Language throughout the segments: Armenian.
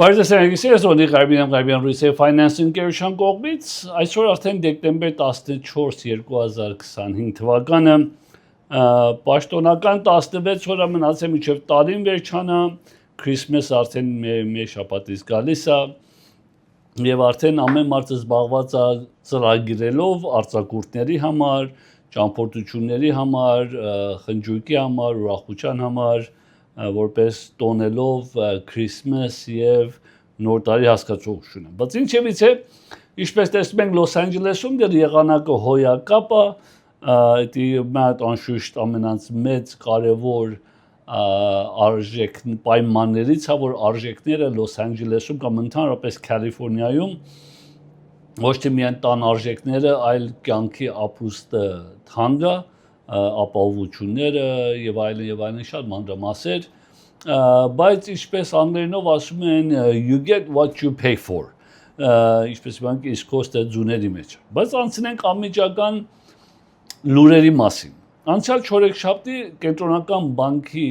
Բարեզեսերանգիսի Ղարբյան Ռուսիա Ֆայնանսինգ Գերուշան կողմից այսօր արդեն դեկտեմբեր 14 2025 թվականը պաշտոնական 16 օր մնաց է մինչև տարին վերջանա Քրիսմես արդեն մեր շաբաթից գալիս է եւ արդեն ամեն մարդ զբաղված է ծրագրելով արձակուրդների համար, ճամփորդությունների համար, խնջույքի համար, ուրախության համար որպես տոնելով Քրիսմես եւ նոր տարի հասկացողությունը։ Բայց ինչևից է, ինչպես տեսնում ենք Լոս Անջելեսում դեռ եղանակը հոյակապ է, դա մատ անշուշտ ամենից մեծ կարևոր արժեք պայմաններից է, որ արժեքները Լոս Անջելեսում կամ ընդհանրապես Կալիֆոռնիայում ոչ թե միայն տան արժեքները, այլ կյանքի ապրուստը թանկ է, ապահովությունները եւ այլն շատ մանրամասեր, բայց ինչպես անգլերենով ասում են you get what you pay for, ինչպես իմանք իսկ կոստը ձուների մեջ։ Բայց անցնենք անմիջական լուրերի մասին։ Անցյալ չորեքշաբթի կենտրոնական բանկի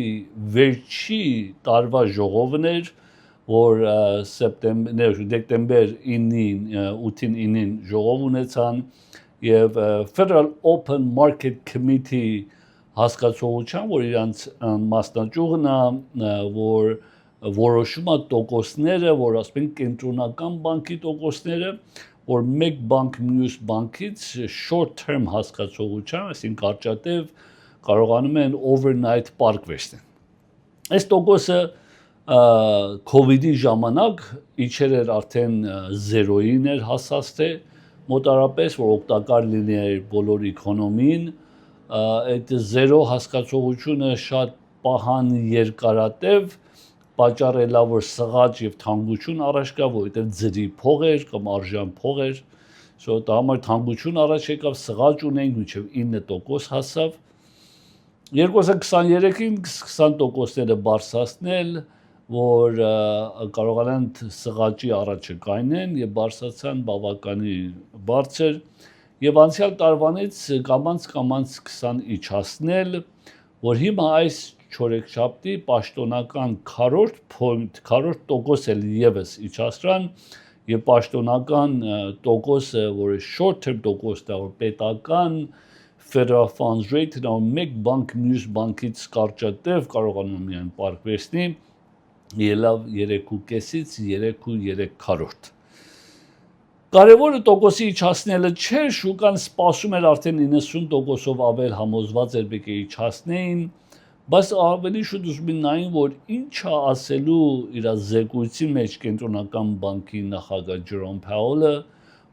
վերջի տարվա ժողովն էր, որ դեկտեմբեր 8-9-ին ժողով ունեցան եւ Federal Open Market Committee հասկացողության, որ իրանց մասնաճյուղն է, որ որոշում է տոկոսները, որ ասում են կենտրոնական բանկի տոկոսները, որ մեկ բանկ մյուս բանկից short term հասկացողության, այսինքն կարճատև կարողանում են overnight park վերցնել։ Այս տոկոսը COVID-ի ժամանակ իջել էր արդեն 0-ին էր հասած մոտարապես, որ օգտակար լիներ բոլոր էկոնոմին, այդ 0 հասկացողությունը շատ պահան երկարատև պատճառելա, որ սղաճ եւ թանկություն առաջ գա, որովհետեւ ձրի փող էր կամ արժան փող էր, դա համար թանկություն առաջ եկավ, սղաճ ունենք, մինչեւ 9% հասավ։ 2023-ին 20%-ները բարձրացնել, որ կարողանան սղաճի առաջը կայնեն եւ բարձրացան բավականին բարձր եւ անցյալ տարվանից կամած 20 իջացնել, որ հիմա այս չորեքշաբթի պաշտոնական քառորդ տոկոս էլ եւս իջացրան եւ պաշտոնական տոկոսը, որը short term տոկոսն է, որ պետական Federal Funds Rate, մեկ բանկ մյուս բանկից կարճատև կարողանում միայն պարկ վերցնի, ելավ 3.5-ից 3.3 Կարևորը տոկոսի իջացնելը չէր, շուկան սպասում էր արդեն 90%-ով ավել համոզված էր պետք է իջացնեին, բայց ավելի շուտ ուզում են նայեն, որ ինչ է ասելու իր զեկույցի մեջ կենտրոնական բանկի նախագահ Ջերոմ Փաուելը,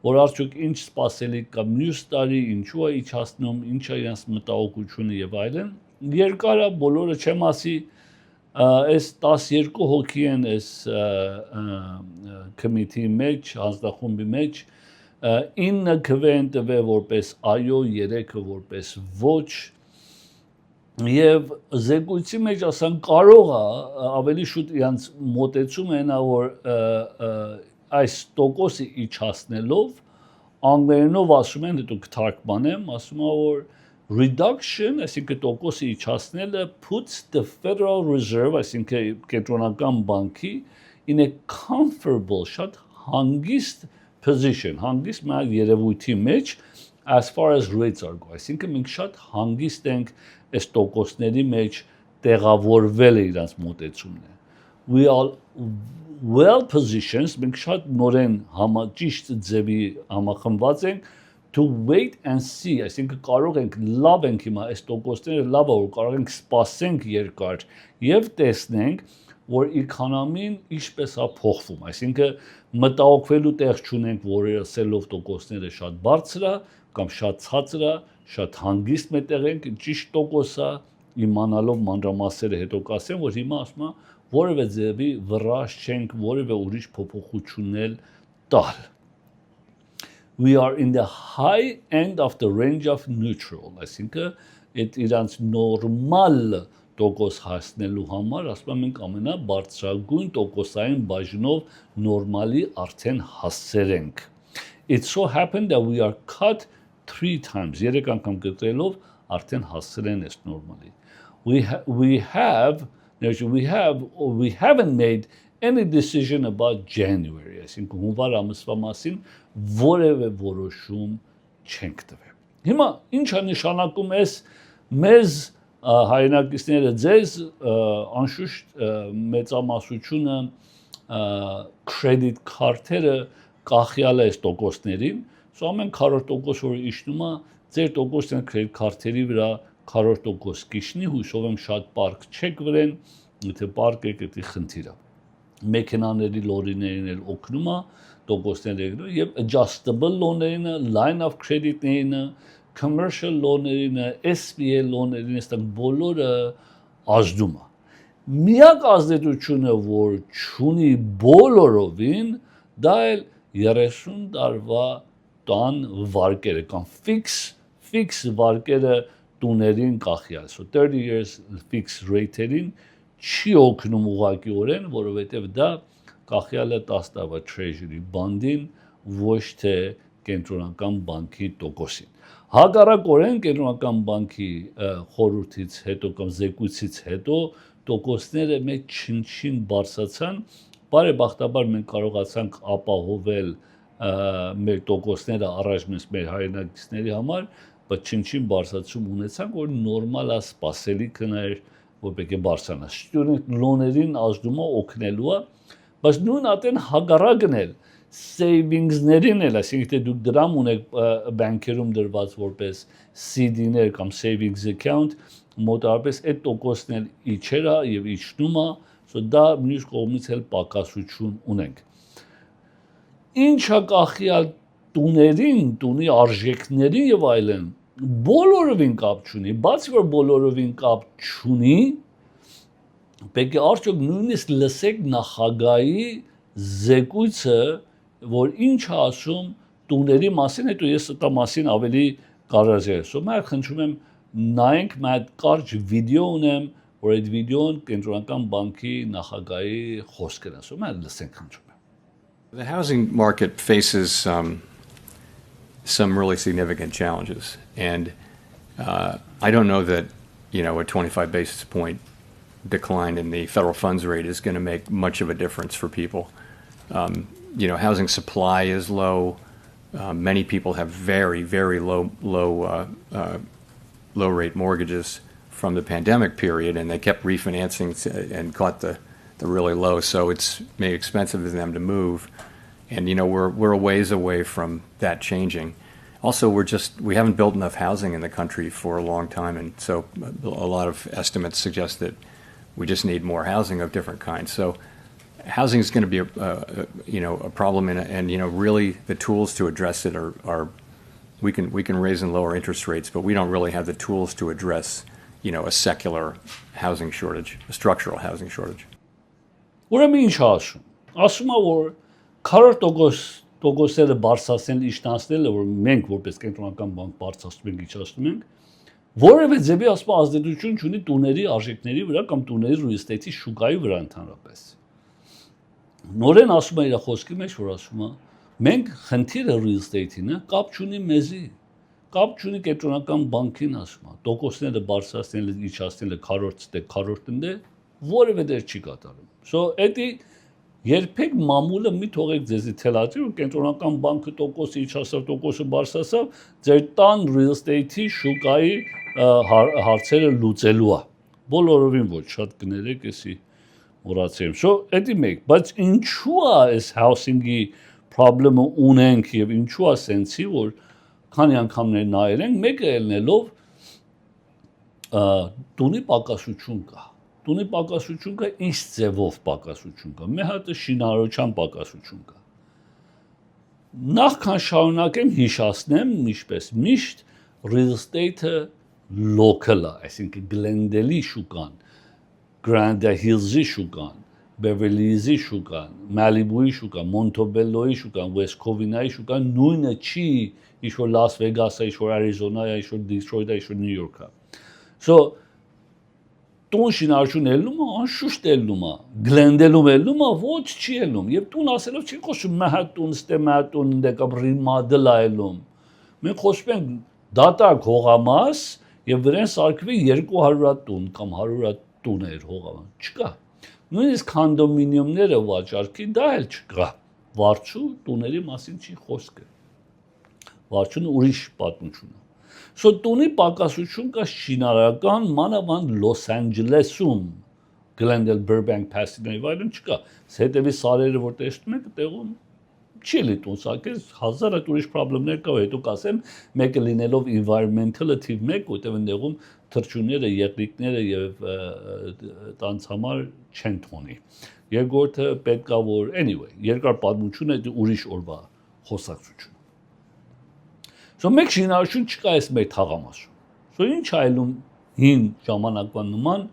որ արդյոք ինչ սպասելիք կա մյուս տարի, ինչու է իջացնում, ինչ է իրենց մտահոգությունը եւ այլն։ Երկարը բոլորը չեմ ասի, այս 12 հոգի են այս committee մեջ, հանձնախումբի մեջ, 9 քվեն տվել որպես այո, 3-ը որպես ոչ, եւ զեկույցի մեջ ասան կարող է ավելի շուտ իրանց մոտեցում են, որ այս տոկոսը իջացնելով անգլերենով ասում են, դու կթարգմանեմ, ասում է որ reduction, այսինքն տոկոսի իջացնելը puts the Federal Reserve, այսինքն կենտրոնական բանկի in a comfortable, շատ հանգիստ position, հանգիստ մեր երևույթի մեջ as far as rates are go, այսինքն մենք շատ հանգիստ ենք այս տոկոսների մեջ տեղավորվել է իրանց մոտեցումն է։ We are well positioned, մենք շատ նորեն ճիշտ ձևի համախմբված ենք to wait and see, այսինքն կարող ենք լավ ենք հիմա այս տոկոսները լավ է որ կարող ենք սպասենք երկար եւ տեսնենք որ էկոնոմին ինչպես է փոխվում, այսինքն մտահոգվելու տեղ չունենք որ ասելով տոկոսները շատ բարձր է կամ շատ ցածր է, շատ հանգիստ մտեղ ենք, ճիշտ տոկոս է իմանալով մանրամասերը հետո կասեմ որ հիմա ասում է որևէ ձևի վրաշ չենք որևէ ուրիշ փոփոխություններ տալ։ We are in the high end of the range of neutral, այսինքն այդ իրանց նորմալ տոկոս հասնելու համար, ասում եմ մենք ամենաբարձրագույն տոկոսային բաժնով նորմալի արդեն հասցել ենք։ It so happened that we are cut 3 times, 3 անգամ գտրելով արդեն հասցել են այս նորմալի։ We haven't made any decision about January, այսինքն հունվար ամսվա մասին որևէ որոշում չենք տվել։ Հիմա ինչ է նշանակում այս մեզ հայրենակիցները ձեզ անշուշտ մեծամասնությունը credit քարտերը կախյալ է այս տոկոսներին, սա ամեն 40%, որը իջնում է, ձեր տոկոսն credit քարտերի վրա 40% կիջնի, հույսով եմ շատ պարկ չեք վրեն, եթե պարկ եք, դա խնդիր է։ Մեքենաների լորիներին էլ օգնում է, տոկոսները եւ adjustable loan-երինը, line of credit-ներինը, commercial loan-երինը, SBA loan-երինը, այստեղ բոլորը ազդում է։ Միակ ազդեցությունը, որ չունի բոլորովին, դա էլ 30 տարվա տան վարկերը կամ fix վարկերը տուներին կախյալ, so 30 years fix rate-երին չի օգնում ուղղակիորեն, որովհետև դա կախյալ է 10 տարվա treasury bond-ին, ոչ թե կենտրոնական բանկի տոկոսին։ Հակառակորեն կենտրոնական բանկի խորհրդից հետո կամ զեկույցից հետո տոկոսները մեծ չնչին բարձրացան, բարեբախտաբար մենք կարողացանք ապահովել մեր տոկոսները առաջ մեր հայրենակիցների համար, բայց չնչին բարձրացում ունեցանք, որ նորմալ է սպասելիքն էր, որ պետք է բարձրանա։ Student loan-երին ազդումը օգնելու է, բայց նույն ատեն հակառակն էլ savings-ներին էլ, այսինքն դուք դրամ ունեք բանկերում դրված որպես CD-ներ կամ savings account, մոտավորապես այդ տոկոսն էլ իջեր է եւ իջնում է, so դա մյուս կողմից էլ պակասություն ունենք։ Ինչա կախյալ տուներին, տունի արժեքներին եւ այլն, բոլորովին կապ չունի, բացի որ բոլորովին կապ չունի, պետք է արդյոք նույնիսկ լսեք նախագահի զեկույցը, որ ինչ է ասում տուների մասին, հետո ես դա մասին ավելի կարծեմ։ So մենք խնդրում եմ նայենք, մենք կարճ վիդեո ունեմ, որ այդ վիդեոն կենտրոնական բանկի նախագահի խոսքն է, so մենք լսենք խնդրում եմ։ The housing market faces some really significant challenges, and I don't know that a 25 basis point decline in the federal funds rate is going to make much of a difference for people. Housing supply is low. Many people have very, very low rate mortgages from the pandemic period, and they kept refinancing and caught the really low. So it's made expensive for them to move, and we're a ways away from that changing. Also, we haven't built enough housing in the country for a long time, and so a lot of estimates suggest that we just need more housing of different kinds. So housing is going to be a problem, and really the tools to address it are we can raise and lower interest rates, but we don't really have the tools to address a secular housing shortage, a structural housing shortage. Ուրեմն ինչ ասում։ Ասում է որ 40% բարձրացնել իջնացնելը, որ մենք որպես կենտրոնական բանկ բարձրացնում ենք, իջացնում ենք, որևէ ձևի ասում ազդեցություն չունի տուների արժեքների վրա կամ տուների real estate-ի շուկայի վրա ընդհանրապես։ Նորեն ասում է իր խոսքի մեջ, որ ասում է, մենք խնդիրը real estate-ին է, կապ չունի մեզի, կապ չունի կենտրոնական բանկին, ասում է, տոկոսները բարձրացնելը, իջացնելը քառորդն է, որևէ դեր չի կատարում։ So էդի երբեք մամուլը մի թողեք ձեզի թելադրի, որ կենտրոնական բանկը տոկոսը իջացավ, տոկոսը բարձրացավ, ձեր տան real estate-ի շուկայի հարցերը լուծելու է։ Բոլորովին ոչ, շատ կներեք, էսի մոռացեմ։ So էդի մեկ, բայց ինչու է այս housing-ի problem-ը ունենք եւ ինչու է սենցի, որ քանի անգամներ նայել ենք, մեկը ելնելով տունի պակասություն կա։ Տունի պակասություն կա, ինչ ձևով պակասություն կա, մի հատ շինարարության պակասություն կա։ Նախքան շարունակեմ հիշացնեմ, ինչպես միշտ real estate-ը local է, այսինքն Glendale-ի շուկան, Grand Hills-ի շուկան, Beverly Hills-ի շուկան, Malibu-ի շուկան, Montebello-ի շուկան, West Covina-ի շուկան նույնը չի ինչ-որ Las Vegas-ը, ինչ-որ Arizona-ը, ինչ-որ Detroit-ը, ինչ-որ New York-ը։ So տուն շինարարություն ելնում է, անշուշտ ելնում է, Glendale-ում ելնում է, ոչ չի ելնում, եւ տուն ասելով չի խոսում մահատուն, ստեմատուն, դեկա ռիմադել ելնում։ Մենք խոսում ենք դատարկ հողամաս եւ վրան սարքվի 200 տուն կամ 100 տուներ հողաման, չկա։ Նույնիսկ կոնդոմինիումները վաճառքի դա էլ չկա։ Վարձու տուների մասին չի խոսքը։ Վարձուն ուրիշ պատմություն է։ So տունի պակասություն կա շինարարական մանավանդ Լոս Անջելեսում, Glendale, Burbank, Pasadena եւ այլն չկա։ Հետևի սարերը որ տեսնում եք, տեղում չի լի տուն սարքել, հազար ուրիշ խնդիրներ կա, հետո կասեմ, մեկը լինելով environmental-ը թիվ 1, որտեղ այնտեղում թռչունները, եղնիկները եւ տանց համար չեն թոնի։ Երկրորդը պետքա որ anyway, երկար պատմություն է, ուրիշ օրվա խոսակցություն։ So մեկ շինարարություն չկա այս մեր թաղամասում։ So ինչ այլում հին ժամանակվան նման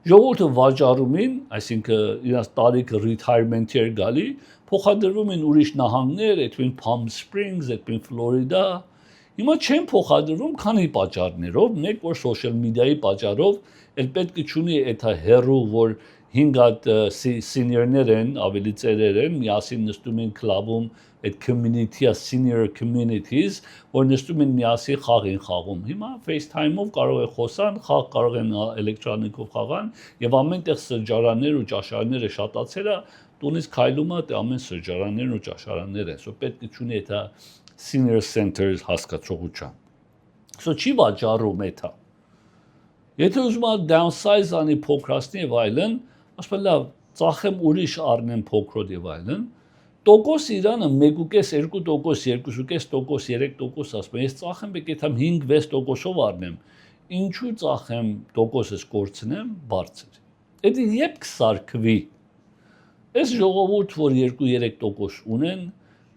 ժողովուրդը վաճառումին, այսինքն իրաց տարիքը retirement-ի էր գալի, փոխադրվում են ուրիշ նահանգներ, այդպես Palm Springs, այդպես Florida։ Հիմա չեն փոխադրվում քանի պատճառներով, մեկ որ social media-ի պատճառով, էլ պետք է չունի այդ հերու, որ 5 հատ senior-ներ են, ավելի ծերեր են, միասին նստում են կլաբում, այդ community-ը senior communities, որ նստում են միասին խաղ են խաղում։ Հիմա FaceTime-ով կարող է խոսան, խաղ կարող են էլեկտրոնիկով խաղան, եւ ամենտեղ սրճարաններ ու ճաշարանները շատացել է, տունից քայլում է, ամեն սրճարաններն ու ճաշարանները, so պետք է չունի այդ senior centers հասկացողության։ So չի վաճառում այդ։ Եթե ուզում ա downsize անի փոքրացնի եւ այլն, ասում լավ, ծախեմ ուրիշ առնեմ փոքրոտ եւ այլն, տոկոս Իրանը 1.5%, 2.5%, 3%, ասում եմ, ես ծախեմ եք եթե 5-6%-ով առնեմ, ինչու ծախեմ տոկոսս կորցնեմ, բարձր։ Դա երբ կսարքվի։ Այս ժողովուրդ, որ 2-3% ունեն,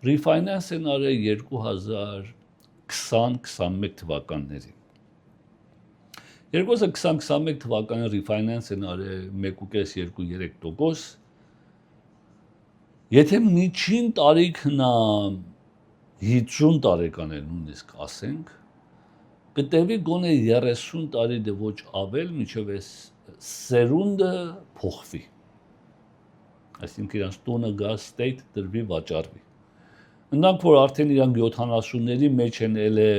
refinance են արել 2020-21 թվականներին։ 2020-21 թվականին refinance են արել 1.5-2-3%, եթե միջին տարիքն 50 տարեկան է նույնիսկ ասենք, կտևի գոնե 30 տարի դե ոչ ավել, մինչև այս սերունդը փոխվի։ Այսինքն իրանց տոնը գա state դրվի վաճառվի։ Նրանք որ արդեն իրանք 70-ների մեջ են ելե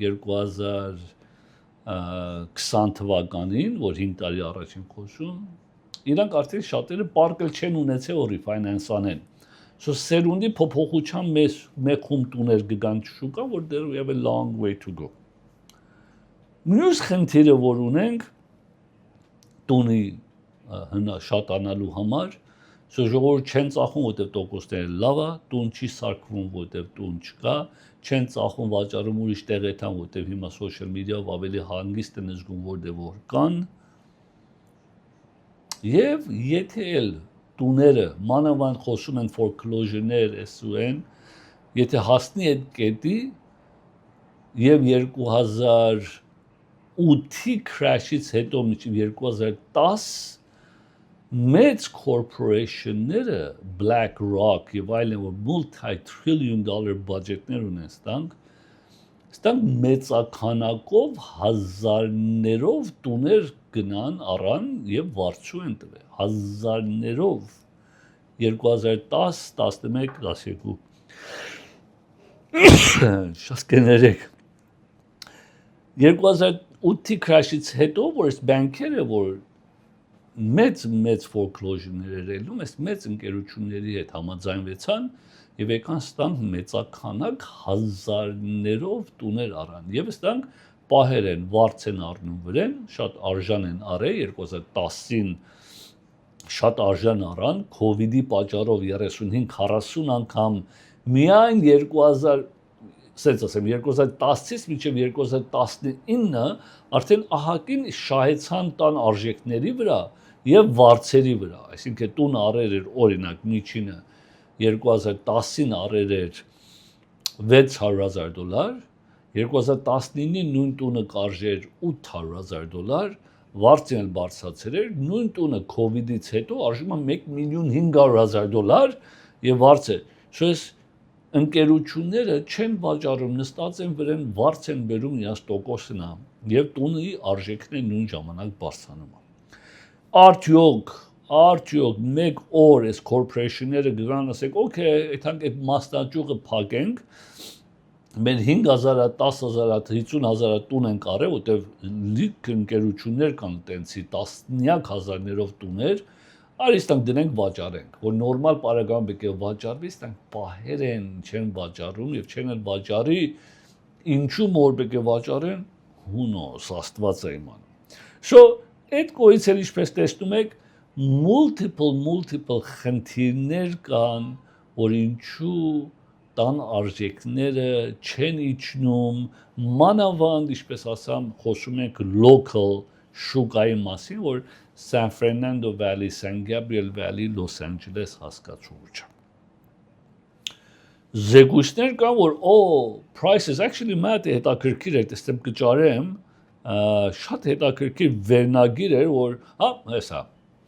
2020 թվականին, որ 5 տարի առաջ են խոսում, իրանք արդեն շատերը պարկել չեն ունեցել որ refinance անեն։ So սերունդի փոփոխության մեկ խումբ տուներ կգան շուկա, որ there we have a long way to go։ Մյուս խնդիրը որ ունենք տունի շատանալու համար, so ժողովուրդ չեն ծախում, որտեղ տոկոսները լավ է, տուն չի սարքվում, որտեղ տուն չկա, չեն ծախում վաճառում ուրիշ տեղեթան, որտեղ հիմա social media-ով ավելի հանգիստ են զգում, որտեղ որ կան։ Եվ եթե էլ տուները մանավանդ խոսում են foreclosure-ներ, SUN, եթե հասնի այդ կետի եւ 2008-ի crash-ից հետո մինչև 2010 մեծ corporation-ները BlackRock եւ այլն որ multi-trillion dollar budget-ներ ունեն ստանք մեծականակով հազարներով տուներ գնան առան եւ վարձու են տվել հազարներով 2010, 11, 12 շատ կներեք 2008-ի crash-ից հետո որ այս բանկերը որ մեծ foreclosure-ներ ելնում, այս մեծ ընկերությունների հետ համաձայնվեցան եւ եկան ստանք մեծականակ հազարներով տուներ առան եւ ստանք պահեր են վարձ են առնում վրան, շատ արժան են արել 2010-ին շատ արժան առան, COVID-ի պատճառով 35-40 անգամ միայն 2010-ից մինչև 2019 արդեն ահագին շահեցան տան արժեքների վրա եւ վարձերի վրա, այսինքն տուն առեր էր օրինակ միջինը 2010-ին առեր էր $600,000, 2019-ին նույն տունը կարժեր $800,000, վարձին էլ բարձրացել էր, նույն տունը COVID-ից հետո արժում է $1,500,000 եւ վարձ է։ Շոս ընկերությունները չեն վաճառում, նստած են վրան վարձ են բերում իրաց տոկոսն է եւ տունի արժեքն է նույն ժամանակ բարձրանում է։ Արդյոք մեկ օր այս corporation-ները գան ասեք, օքեյ, այդանք այդ մասնաճյուղը փակենք, մեր 5,000, 10,000, 50,000 տուն են կարել, որտեվ լիք ընկերություններ կան տենցի տասնյակ հազարներով տուներ, արիստանք դնենք վաճառենք, որ նորմալ պարագան պետք է վաճառվի, ստանք պահեր են չեն վաճառում եւ չեն էլ վաճառի, ինչու որ պետք է վաճառեն, հունոս աստված է իմանում։ Շո այդ կողից էլ ինչպես տեսնում եք, multiple խնդիրներ կան, որ ինչու տան արժեքները չեն իջնում, մանավանդ, ինչպես ասամ, խոսում ենք local շուկայի մասին, որ San Fernando Valley, San Gabriel Valley, Los Angeles հասկացողությամբ։ Զեկույցներ կան, որ prices actually մատ հետաքրքիր է, տեսնեմ կճարեմ, շատ հետաքրքիր վերնագիր էր, որ, հեսա,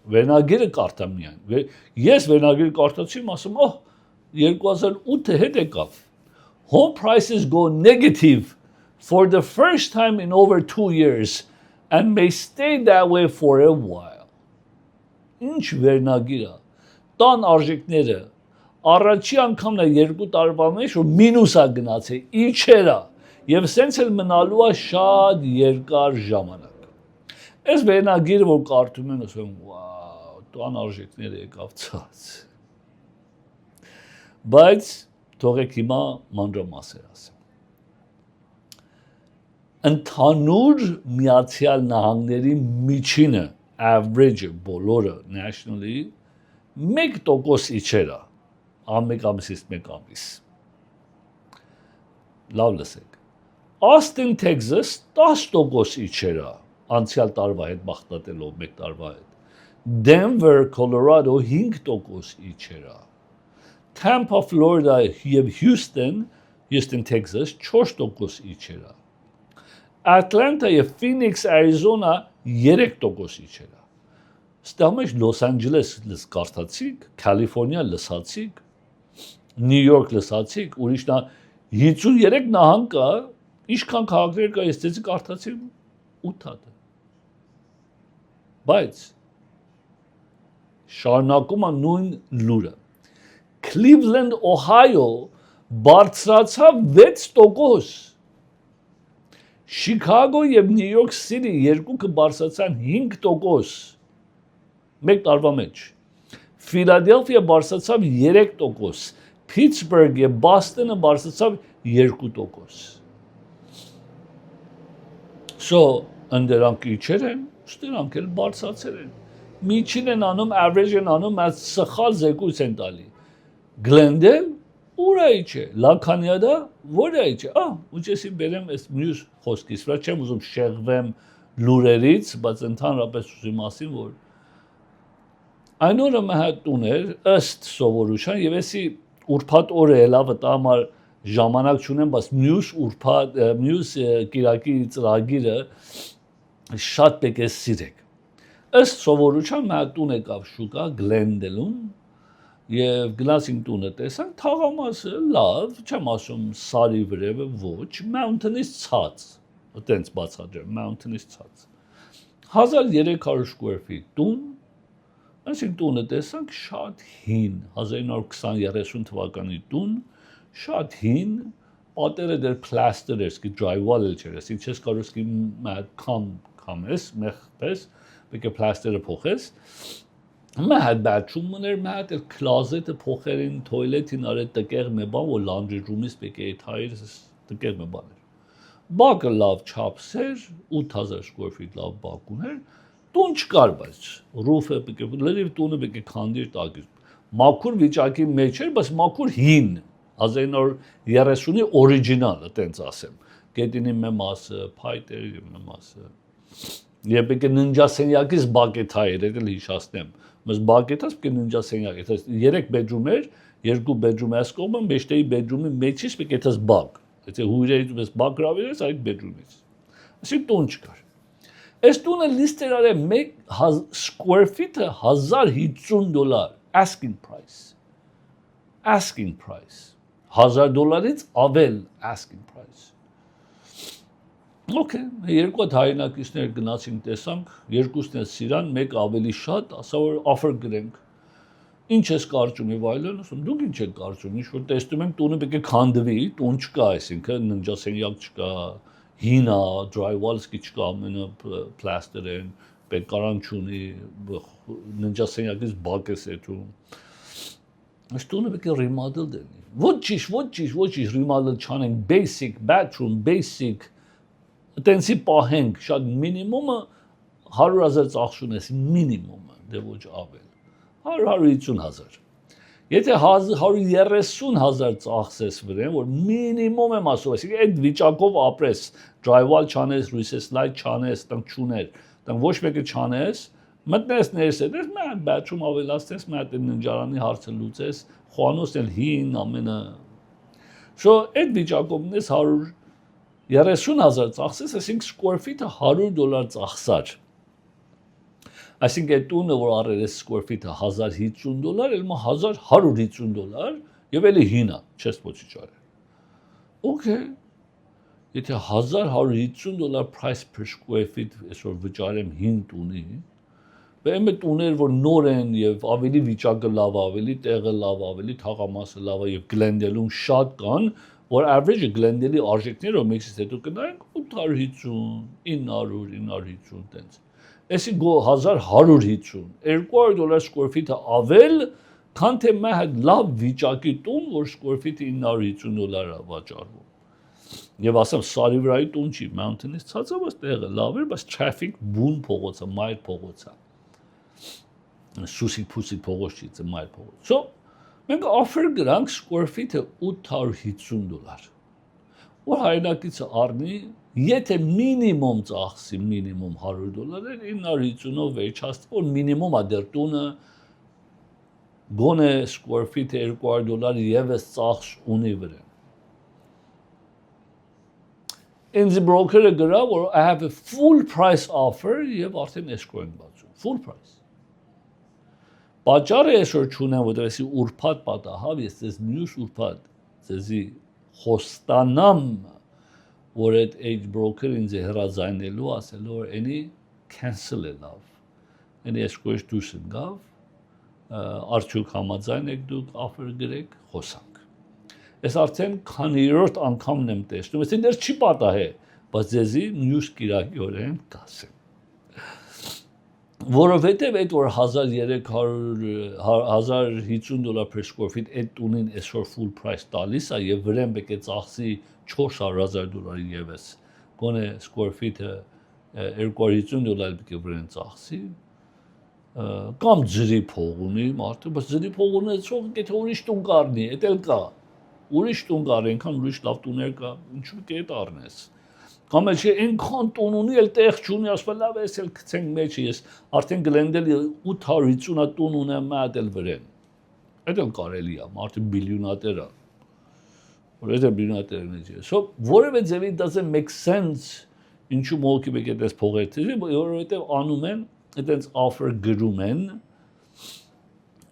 վերնագիրը կարդամ միայն։ Ես վերնագիրը կարդացի, ասում, 2008-ը հետ եկավ։ Home prices go negative for the first time in over 2 years and may stay that way for a while. Ինչ վերնագիրա, տան արժեքները, առաջի անգամն է 2 տարվա մեջ, որ մինուս է գնացել, իջերա, և սենց էլ մնալու է շատ երկար ժամանակ։ Այս վերնագիրը, որ կարդում են, ասում, վաու, տան արժեքները եկավ ցած։ Բայց թողեք հիմա մանրամասեր ասեմ։ Ընդհանուր Միացյալ Նահանգների միջինը, average-ը, բոլորը, nationally, 1% իջեր է, ամեկ ամիսից մեկ ամիս։ Լավ լսեք։ Austin, Texas, 10% իջեր է, անցյալ տարվա հետ բախտատելով մեկ տարվա հետ։ Denver, Colorado, 5% իջեր է։ Tampa, Florida եւ Houston, Texas 4% իջեր է։ Atlanta եւ Phoenix, Arizona 3% իջեր է։ Ստա մեջ Los Angeles կարդացիք, California լսացիք, New York լսացիք, ուրիշ 53 նահանգ կա, ինչքան քաղաքներ կա, ես դեցի կարդացի 8 հատ։ Բայց շարունակում է նույն լուրը։ Cleveland, Ohio բարձրացավ 6%։ Chicago եւ New York City երկուքը բարձրացան 5%։ Մեկ տարվա մեջ։ Philadelphia բարձրացավ 3%։ Pittsburgh եւ Boston-ը բարձրացավ 2%։ So, ընդրանք իջեր են, ստրանք էլ բարձրացել են։ Միջին են անում, average են անում, այս սխալ զեկույց են տալի։ Glendale ուր է իջե, La Cañada որ է իջե, ուջեսի բերեմ այս մյուս խոսքից, վրա չեմ ուզում շեղվեմ լուրերից, բայց ընդհանրապես ուզում ասեմ, որ այն օրը մահա տուներ ըստ սովորության եւ էսի ուրբաթ օրը էլա վտա համար ժամանակ չունեմ, բայց մյուս կիրակի ծրագիրը շատ պետք է սիրեք։ Ըստ սովորության մահա տուն եկավ շուկա Glendale-ում եւ գնացին տունը տեսանք, թաղամասը լավ, չեմ ասում սարի վրևը ոչ, mountain-ից ցած, այտենց բացատրեմ, mountain-ից ցած։ 1300 square feet տուն, այսինքն տունը տեսանք շատ հին, 1920-30 թվականի տուն, շատ հին, պատերը դեր պլաստեր էր, սկի drywall էլ չէր, այսինքն չես կարող սկի քամես, մեղպես, պետք է պլաստերը փոխես, մահդ բաչում մներ, մահդ էլ կլազետը փոխերին, թոյլետին արետ տկեղ մի բան, որ laundry room-ից պետք է թայր տկեղ մի բան էր։ Բակը լավ չափսեր, 8000 square feet լավ բակ ուներ, տուն չկար, բայց ռուֆը պետք է, լրիվ տունը պետք է քանդիր տակիր։ Մաքուր վիճակի մեջ էր, բայց մաքուր հին, 1930-ի օրիջինալ, այտենց ասեմ։ Գետինի մի մասը, փայտերի մի մասը։ Եվ պետք է ննջասենյակից բակեթայր, էլ հիշացնեմ։ Մեզ բակետաց պետք է ննջասենյակ, եթե 3 bedroom էր, 2 bedroom այս կողմը, մեջտեի bedroom-ի մեջից պետք է դες բակ։ Եթե հյուրերից մեզ բակ գրավիր ես այդ bedroom-ից։ Այսինքն տուն չկար։ Այս տունը լիստեր արել 1 square feet-ը $1050 asking price $1000-ից ավել asking price Okay, երկու հայրենակիցներ գնացինք տեսանք, երկուսն էլ սիրան, մեկ ավելի շատ, ասա որ offer գրենք։ Ինչ ես կարծում եւ այլն, ասում դուք ինչ եք կարծում, ինչ որ տեսնում ենք տունը պետք է քանդվի, տուն չկա, այսինքն ննջասենյակ չկա, հինա, drywall-ը չկա, ամենը պլաստերեն, պետքարան չունի, ննջասենյակից բակ է սեթում։ Այս տունը պետք է remodel դնի։ Ոչ remodel չանենք, basic bathroom, basic Տենսի պահենք, շատ մինիմումը 100,000 ծախսուն ես, մինիմումը, դե ոչ ավել, 100-150,000։ Եթե 130,000 ծախսես վրեն, որ մինիմում եմ ասում, այսինքն այդ վիճակով ապրես, drywall չանես, լույսես լայթ չանես, տանք չուներ, տանք ոչ մեկը չանես, մտնես ներս ես, մի հատ bathroom ավելացնես, մի հատ ննջարանի հարցը լուծես, խոհանոցն էլ հին, ամենը։ So այդ վիճակով ես 130,000 ծախսես, այսինքն square feet-ը $100 ծախսար։ Այսինքն այդ տունը, որ առել ես square feet-ը $1050, ելմա $1150 եւ էլի հինա, չես ոչինչ արել։ Okay։ Եթե $1150 price per square feet այսօր վճարեմ հին տունի, բեմ այդ տուներ, որ նոր են եւ ավելի վիճակը լավ, ավելի տեղը լավ, ավելի թաղամասը լավ եւ Glendale-ում շատ կան, որ average Glendale-ի արժեքները մեքսից հետո կնայենք 850, 900, 950 տենց։ Այսի գո 1150, $200 square feet-ը ավել, քան թե մի հատ լավ վիճակի տուն, որ square feet-ը $950 է վաճառվում։ Եվ ասեմ, սարի վրայի տուն չի, Mountain-ից ցածր տեղը լավ էր, բայց traffic բուն փողոց է, մայր փողոց է։ Սուսիկ-փուսիկ փողոց չի, մայր փողոց։ So մենք offer գրանք square feet-ը $850, որ հայրենակիցը առնի, եթե մինիմում ծախսի, մինիմում $100, 950-ով վերջացնի, որ մինիմում է դեր տունը, գոնե square feet-ը $200 եվս ծախս ունի վրեն։ Ինձ broker-ը գրա, որ I have a full price offer եւ արդեն escrow են բացում, full price։ Պատճառը այսօր չունեմ, որտեղ էսի ուրփատ պատահավ, ես ձեզ մյուս ուրփատ ձեզի խոստանամ, որ այդ age broker-ը ինձ է հրաձայնելու, ասելու որ any cancel է լավ, any escrow-ից դուրս ընկավ, արդյոք համաձայն եք դուք offer գրեք, խոսանք։ Ես արդեն քանիերորդ անգամն եմ տեսնում, ես դեռ չի պատահե, բայց ձեզի մյուս կիրակի օրեն կասեմ։ Որովհետև այդ որ $1,350 per square feet այդ տունին այսօր full price տալիս է եւ վրան պետք է ծախսի $400,000 եւս։ Գոնե square feet-ը $250 պետք է վրան ծախսի։ Կամ ջրի փող ունի մարդը, բայց ջրի փող ունեցող եթե ուրիշ տուն կառնի, դա էլ կա։ Ուրիշ տուն կար, այնքան ուրիշ լավ տուներ կա, ինչու՞ պետք է դա առնես։ Կամ էլ չէ, այնքան տուն ունի, էլ տեղ չունի, ասում լավ է, էլ գցենք մեջը, ես արդեն Glendale-ի 850 տուն ունեմ, մի հատ էլ վրան։ Դա էլ կարելի է, մարդը բիլիոնատեր է։ Որ դա բիլիոնատերն է։ So, որևէ ձևի doesn't make sense, ինչու մոլքի պետք է դες փողեր թեժի, որովհետև անում են, այդպես offer գրում են,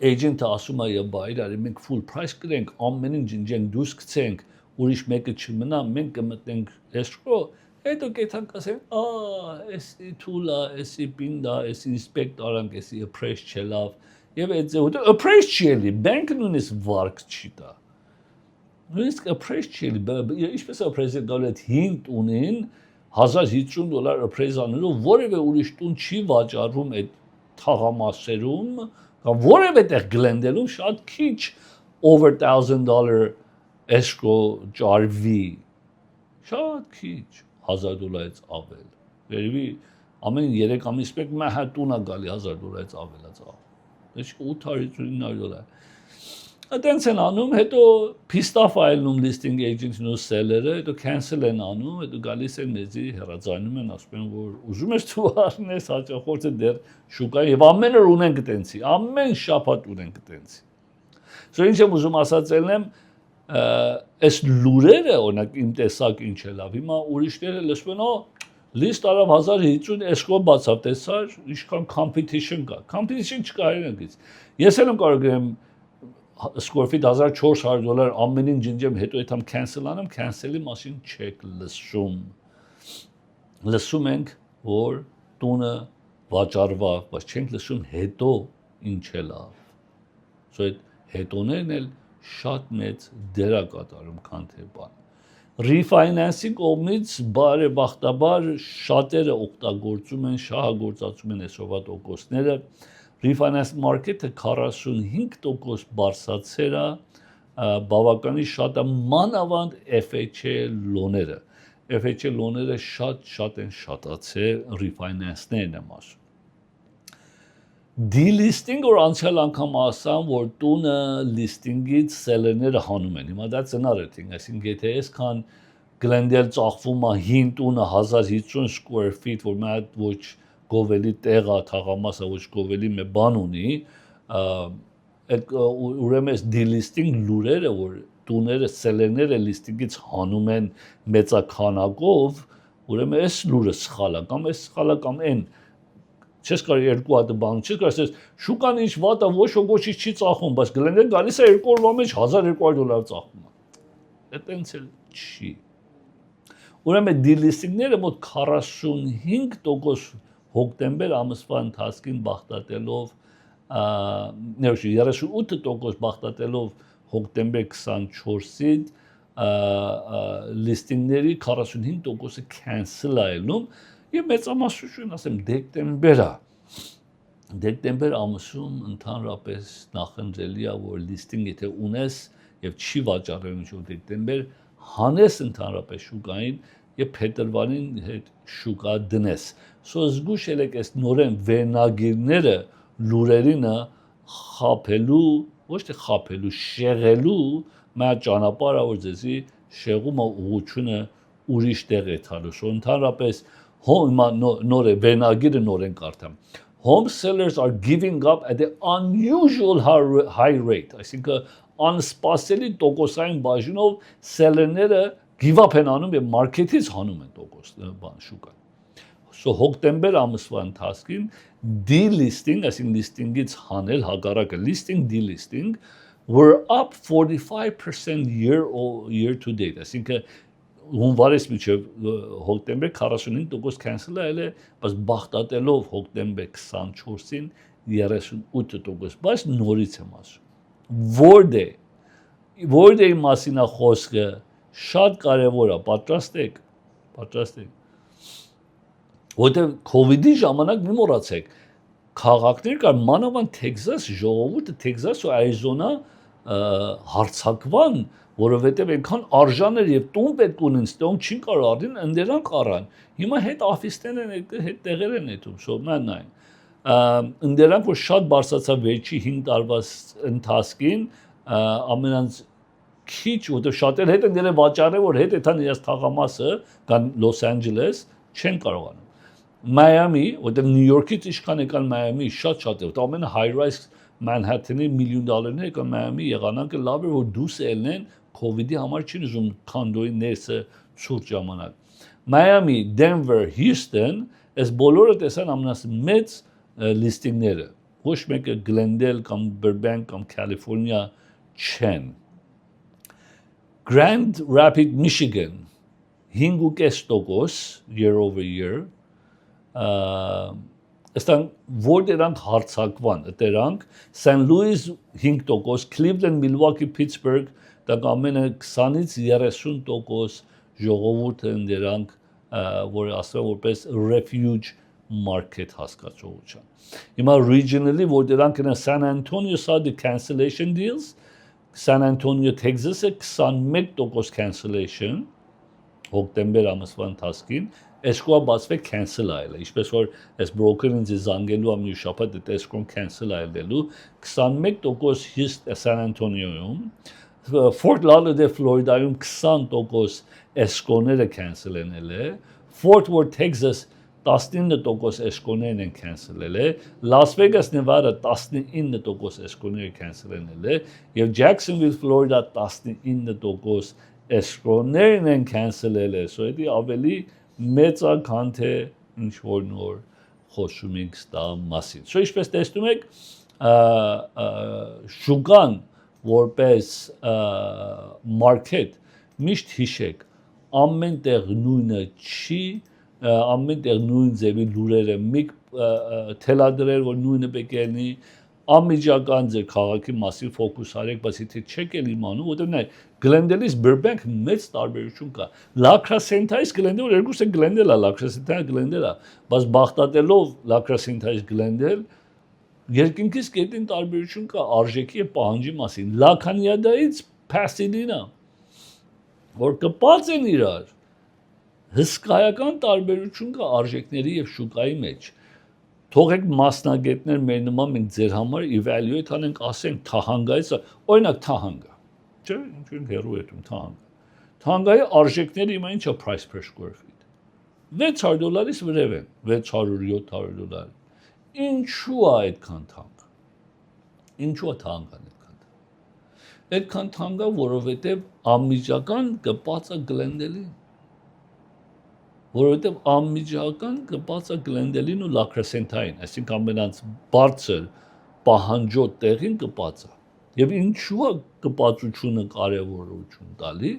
agent-ը ասում է եւ բայր, արի մենք full price կրենք, ամեն ինչ ջնջենք, դուրս գցենք, ուրիշ մեկը չմնա, մենք կմտնենք escrow, հետո կեթանք ասենք, էսի թուլա, էսի պինդա, էսի inspect արանք, էսի appraise չէ լավ, եւ այդ ձեւը appraise չի էլի, bank-ը նույնիսկ վարկ չի տա։ Նույնիսկ appraise չի էլի, ինչպես appraise դալ այդ 5 տունին $1,050 appraise անելով, որևէ ուրիշ տուն չի վաճառվում այդ թաղամասերում, կամ որևէ տեղ Glendale-ում շատ քիչ over $1,000 escrow ջարվի, շատ քիչ, $1,000-ից ավել։ Վերևի ամեն 3 ամիս մեկ մի հատ տուն է գալի $1,000-ից ավելած աղ։ Դա $800-900։ Այդտենց են անում, հետո pissed-off այլնում listing agent-ն ու seller-ը, հետո cancel են անում, հետո գալիս են մեզի հրաձայնում են, ասում են, որ ուզում ես դու առնես հաճախորդը դեռ շուկայի եւ ամեն օր ունենք այդտենցի, ամեն շաբաթ ունենք այդտենցի։ So ինչ եմ ուզում ասածելն եմ, այս լուրերը, օրինակ իմ տեսակ ինչ է լավ, հիմա ուրիշները լսում են, Լիստ արավ 1050 էսկո բացավ, տեսար, ինչքան competition կա։ Competition չկա այնքանից։ Ես էլ եմ կարող եմ square feet $1,400 ամենին ջնջեմ, հետո այդ համ cancel անեմ, cancel-ի մասին չեք լսում։ Լսում ենք, որ տունը վաճառվա, բայց չենք լսում հետո ինչ է լավ։ So այդ հետոներն էլ շատ մեծ դեր է կատարում, քան թե բան։ Refinance-ի կողմից բարեբախտաբար շատերը օգտագործում են, շահագործածում են այսօրվա տոկոսները։ Refinance market-ը 45% բարձրացել է, բավականին շատ է մանավանդ FHA լոները։ FHA լոները շատ են շատացել, refinance-ներն եմ ասում։ Delisting որ անցյալ անգամ ասամ, որ տունը listing-ից seller-ները հանում են։ Հիմա դա ծնար է թին, այսինքն եթե այսքան Glendale ծախվում է հին տունը 1050 square feet, որ մի հատ ոչ գովելի տեղ է, թաղամասը ոչ գովելի մի բան ունի, այդ ուրեմն այս delisting լուրերը, որ տուները seller-ները listing-ից հանում են մեծաքանակով, ուրեմն այս լուրը սխալ է, կամ այս սխալ է, կամ այն չես կարող երկու հատ բան, չես կարող ասես շուկան ինչ վատ է, ոչ ոքի չի ծախում, բայց Glendale գալիս է 2 օրվա մեջ $1,200 ծախում է։ Դա տենց էլ չի։ Ուրեմն delisting-ները մոտ 45% հոկտեմբեր ամսվա ընթացքին բախտատելով 38% բախտատելով հոկտեմբեր 24-ից listing-ների 45%-ը cancel այլում եւ մեծամասնություն ասեմ դեկտեմբերը դեկտեմբեր ամսում ընդհանրապես նախընտրելի է որ listing եթե ունես եւ չի վաճառել ինչ-որ դեկտեմբեր հանես ընդհանրապես շուկային եւ փետրվարին հետ շուկա դնես so զգուշ եք այս նորեն վերնագիրները լուրերինը խափելու ոչ թե խափելու շեղելու մեր ճանապարհը որ ձեզի շեղումը ուղությունը ուրիշ տեղ է տալու so ընդհանրապես նոր է վերնագիրը նորեն կարդամ Home sellers are giving up at an unusual high rate այսինքն անսպասելի տոկոսային բաժինով seller-ները give up են անում եւ մարքեթից հանում են տոկոս բան շուկան so հոկտեմբեր ամսվա ընթացքին delisting այսինքն listing-ից հանել հակառակը listing delisting were up 45% year to date այսինքն հունվարից մինչև հոկտեմբեր 45% cancel է, բայց բախտատելով հոկտեմբեր 24-ին 38%, բայց նորից եմ ասում։ Որտե՞ղ մասին է խոսքը, շատ կարևոր է, պատրաստ եք։ Որտեղ COVID-ի ժամանակ մի մոռացեք, քաղաքներ կար մանավանդ Թեքսաս, ժողովուրդը Թեքսաս ու Արիզոնա հարցակվան որովհետև այնքան արժան էր եւ տուն պետք ունեն, ստոն չի կարող արդեն ընդերանք առան։ Հիմա հետ աֆիստեն են հետ տեղեր են այդում, շոմնան այն։ Ընդերանք որ շատ բարձրացավ վերջի 5 տարվա ընթացքին, ամենից քիչ, որտեղ շատեր հետ են դերել վաճառել, որ հետ էթան իրաց թաղամասը կան Լոս Անջելես չեն կարողանում։ Մայամի, որտեղ Նյու Յորքից ինչքան եկան Մայամի շատ է, որտեղ ամենը high rise Manhattan-ի $1 միլիոն եկան Մայամի եղանակը լավ է որ դուրս ելնեն COVID-ի համար չի ուզում քանդոյի ներսը ցուրտ ժամանակ։ Miami, Denver, Houston, այս բոլորը տեսան ամենամեծ listing-ները։ Ոչ մեկը Glendale կամ Burbank կամ California չեն։ Grand Rapids, Michigan 5.5% year over year Այստեղ որտեղանք հարցակվան, դրանք St. Louis 5%, Cleveland, Milwaukee, Pittsburgh դա ամենը 20-ից 30% ժողովուրդը դրանք որ ասում որպես refuge market հասկացողության։ Հիմա regionally որ դրանք են San Antonio սա cancellation deals, San Antonio, Texas-ը 21% cancellation հոկտեմբեր ամսվա ընթացքին Escrow բացվեք cancel այլ է, ինչպես որ այս broker-ինձ զանգելու ամի շաբաթ դե escrow cancel այլելու 21% San Antonio-ում, Fort Lauderdale, Florida-ում 20% escrow-ները cancel են Fort Worth, Texas 19% escrow-ներն են cancel Las Vegas, Nevada 19% escrow-ները cancel են եւ Jacksonville, Florida 19% escrow-ներն են cancel so դա ավելի մեծ է, քան թե ինչ որ նոր խոսում ենք ստա մասին։ So ինչպես տեսնում եք, շուկան որպես մարքեթ միշտ հիշեք, ամեն տեղ նույնը չի, ամեն տեղ նույն ձևի լուրերը մի թելադրել, որ նույնը պետք է լինի, անմիջական ձեր քաղաքի մասին ֆոկուս արեք, բայց եթե չեք էլ իմանում, որտեղ նայ Glendale-ից Burbank մեծ տարբերություն կա։ La Crescenta-ից Glendale երկուսը Glendale-ա, La Crescenta-ը Glendale-ա, բայց բախտատելով La Crescenta-ից Glendale երկինքից կետին տարբերություն կա արժեքի եւ պահանջի մասին։ La Cañada-ից Pasadena, որ կպած են իրար, հսկայական տարբերություն կա արժեքների եւ շուկայի մեջ։ Թողեք մասնագետներ մեր նման մենք ձեր համար evaluate անենք, ասենք Թահանգայից, օրինակ Թահանգա, չէ՞, ինչ հերու էտում Թահանգա։ Թահանգայի արժեքները հիմա ինչ է price per square feet։ $600-ից վրև են, $600-700։ Ինչու է այդքան թանկ։ Ինչու է Թահանգան այդքան թանկ, որովհետև անմիջական կպած է Glendale-ին։ Որովհետև անմիջական կպած է Glendale-ին ու La Crescenta-ին, այսինքն ամենից բարձր պահանջոտ տեղին կպած է։ Եվ ինչու է կպածությունը կարևորություն տալի,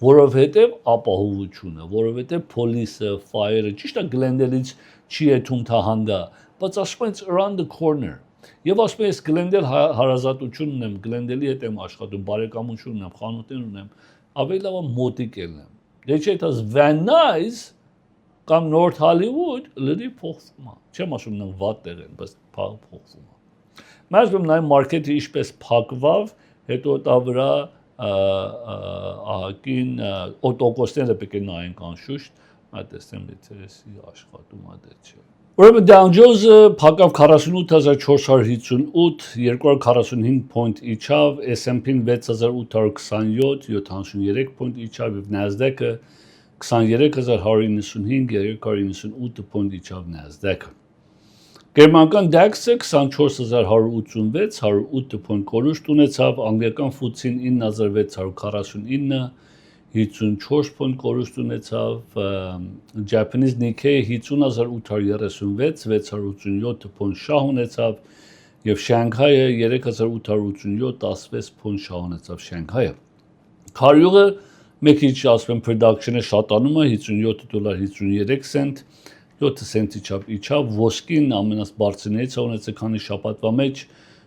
որովհետև ապահովությունը, որովհետև police-ը, fire-ը, ճիշտ է Glendale-ից չի եթում Թահանգա, բայց ասում են around the corner։ Եվ ասում ես Glendale հարազատություն ունեմ, Glendale-ի հետ եմ աշխատում, բարեկամություն ունեմ, խանութներ ունեմ, ավելի լավ մոտիկ ելնեմ։ Դե չէ, դա Van Nuys կամ North Hollywood լրի փոխվում է։ Չեմ ասում նրանք վատ տեղ են, բայց փոխվում է։ Մասում նայ մարքեթը ինչպես փակվավ, հետո դա վրա ահագին օտոկոստները պետք է նայենք անշուշտ, այդ տեսնեմ եթե աշխատում է դե չէ։ Ուրեմն Dow Jones-ը փակավ 48458, 245 point իջավ, S&P-ն 6827, 73 point իջավ, եւ Nasdaq-ը 23195, 398 point իջավ Nasdaq-ը։ Գերմանական DAX-ը 24186, 108 point կորուստ ունեցավ, անգլիական FTSE-ն 9649, 54 point կորուստ ունեցավ, Japanese Nikkei 50836, 687 point շահ ունեցավ, եւ Շանհայը 3887, 16 point շահ ունեցավ Շանհայը։ Քարյուղը մեկ քիչ ասում production-ը շատանում է $57.53 cent, 7 cent իջավ, ոսկին ամենաբարձրներից ունեցել քանի շաբաթվա մեջ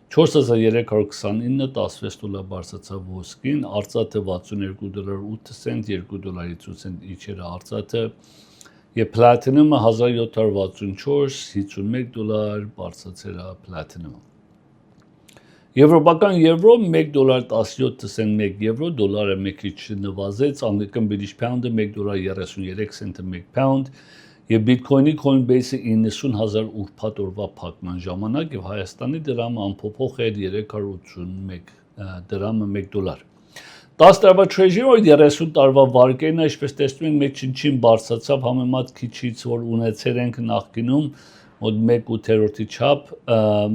$4329, 16 դոլար բարձրացավ ոսկին, արծաթը $62.8 cent, $2.50 իջեր արծաթը, եւ platinum-ը 1764, $51 բարձրացել է platinum-ը։ Եվրոպական եվրո $1.17 1 եվրո, դոլարը մեկ քիչ նվազեց, անգլիական British pound-ը $1.33 cent 1 pound, եւ Bitcoin-ի Coinbase-ը 90000 ուրբաթ օրվա փակման ժամանակ եւ Հայաստանի դրամը անփոփոխ էր 381 դրամը $1։ 10 տարվա Treasury-ը 30 տարվա վարկերն է, ինչպես տեսնում ենք, մեկ չնչին բարձրացավ համեմատ քիչից, որ ունեցել ենք նախկինում, մոտ 1/8-ի չափ,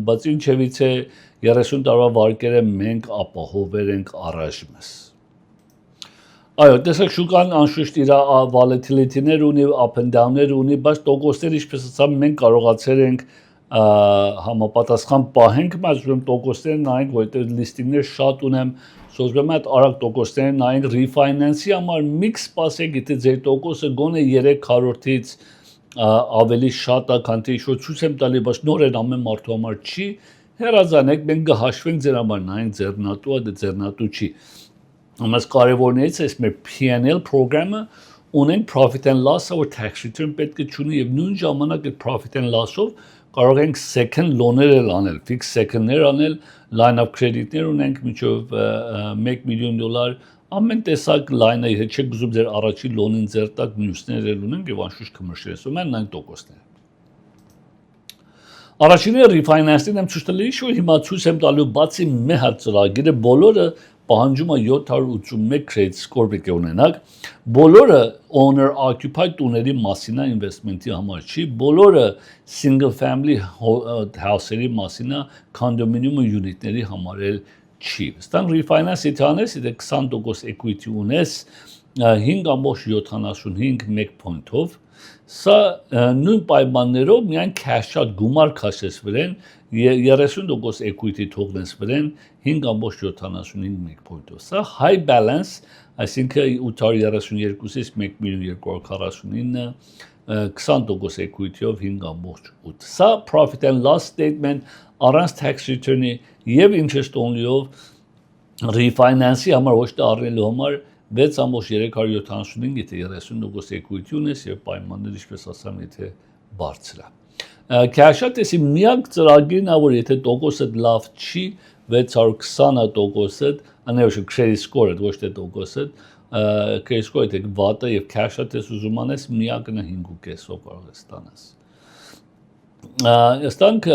բայց ինչևից է 30 տարվա վարկերը մենք ապահովել ենք առաջ մեզ։ Այո, տեսեք շուկան անշուշտ իր volatility-ներ ունի, up and down-ներ ունի, բայց տոկոսներ ինչպես ասամ մենք կարողացել ենք համապատասխան պահենք, բայց ուրեմն տոկոսները նայենք, որտեղ լիստինգներ շատ ունեմ, սոզում եմ այդ արագ տոկոսները նայենք refinance-ի համար միքս սպասեք, եթե ձեր տոկոսը գոնե 3/4-ից ավելի շատ է, քան թե ինչ-որ ցույց եմ տալի, բայց նոր են ամեն մարդու համար չի, հեռազանեք, մենք կհաշվենք ձեր համար, նայենք ձեռնատու է, դե ձեռնատու չի։ Ամենից կարևորներից է մեր P&L պրոգրամը, ունենք profit and loss-ը, որ tax return պետք է չունի եւ նույն ժամանակ այդ profit and loss-ով կարող ենք second loan-ներ անել, fixed second-ներ անել, line of credit-ներ ունենք մինչև $1 million, ամեն տեսակ line-ը, եթե չեք ուզում ձեր առաջին loan-ին ձեր տակ մյուսներ ունենք եւ անշուշտ կմշրեսում են նայն տոկոսներ։ Առաջինը refinance-ին եմ ցույց տալիս, որ հիմա ցույց եմ տալու բացի մի հատ ծրագիրը բոլորը պահանջում է 781 credit score պետք է ունենաք, բոլորը owner occupied տուների մասին է investment-ի համար չի, բոլորը single family house-երի մասին է condominium unit-ների համար էլ չի։ Ստան refinance եթե անես, եթե 20% equity ունես, 5.75 մեկ պոինտով, սա նույն պայմաններով միայն cash-out գումար քաշես վրեն 30% equity թողնես վրեն 5.75 մեկ պոինտով, սա high balance, այսինքն 832-ից 1.249 20% equity-ով 5.8, սա profit and loss statement առանց tax return-ի եւ interest only-ով refinance-ի համար ոչ թե առնելու համար 6.375 եթե 30% equity ունես եւ պայմանները ինչպես ասամ եթե բարձր է cash-out-ի միակ ծրագիրն է որ եթե տոկոսը լավ չի 620%-ը անհրաժեշտ credit score-ը ոչ թե տոկոսը credit score-ը եթե վատը եւ cash-out-ը ուզում անես միակն է 5.5-ով կարող ես ստանաս Ստանք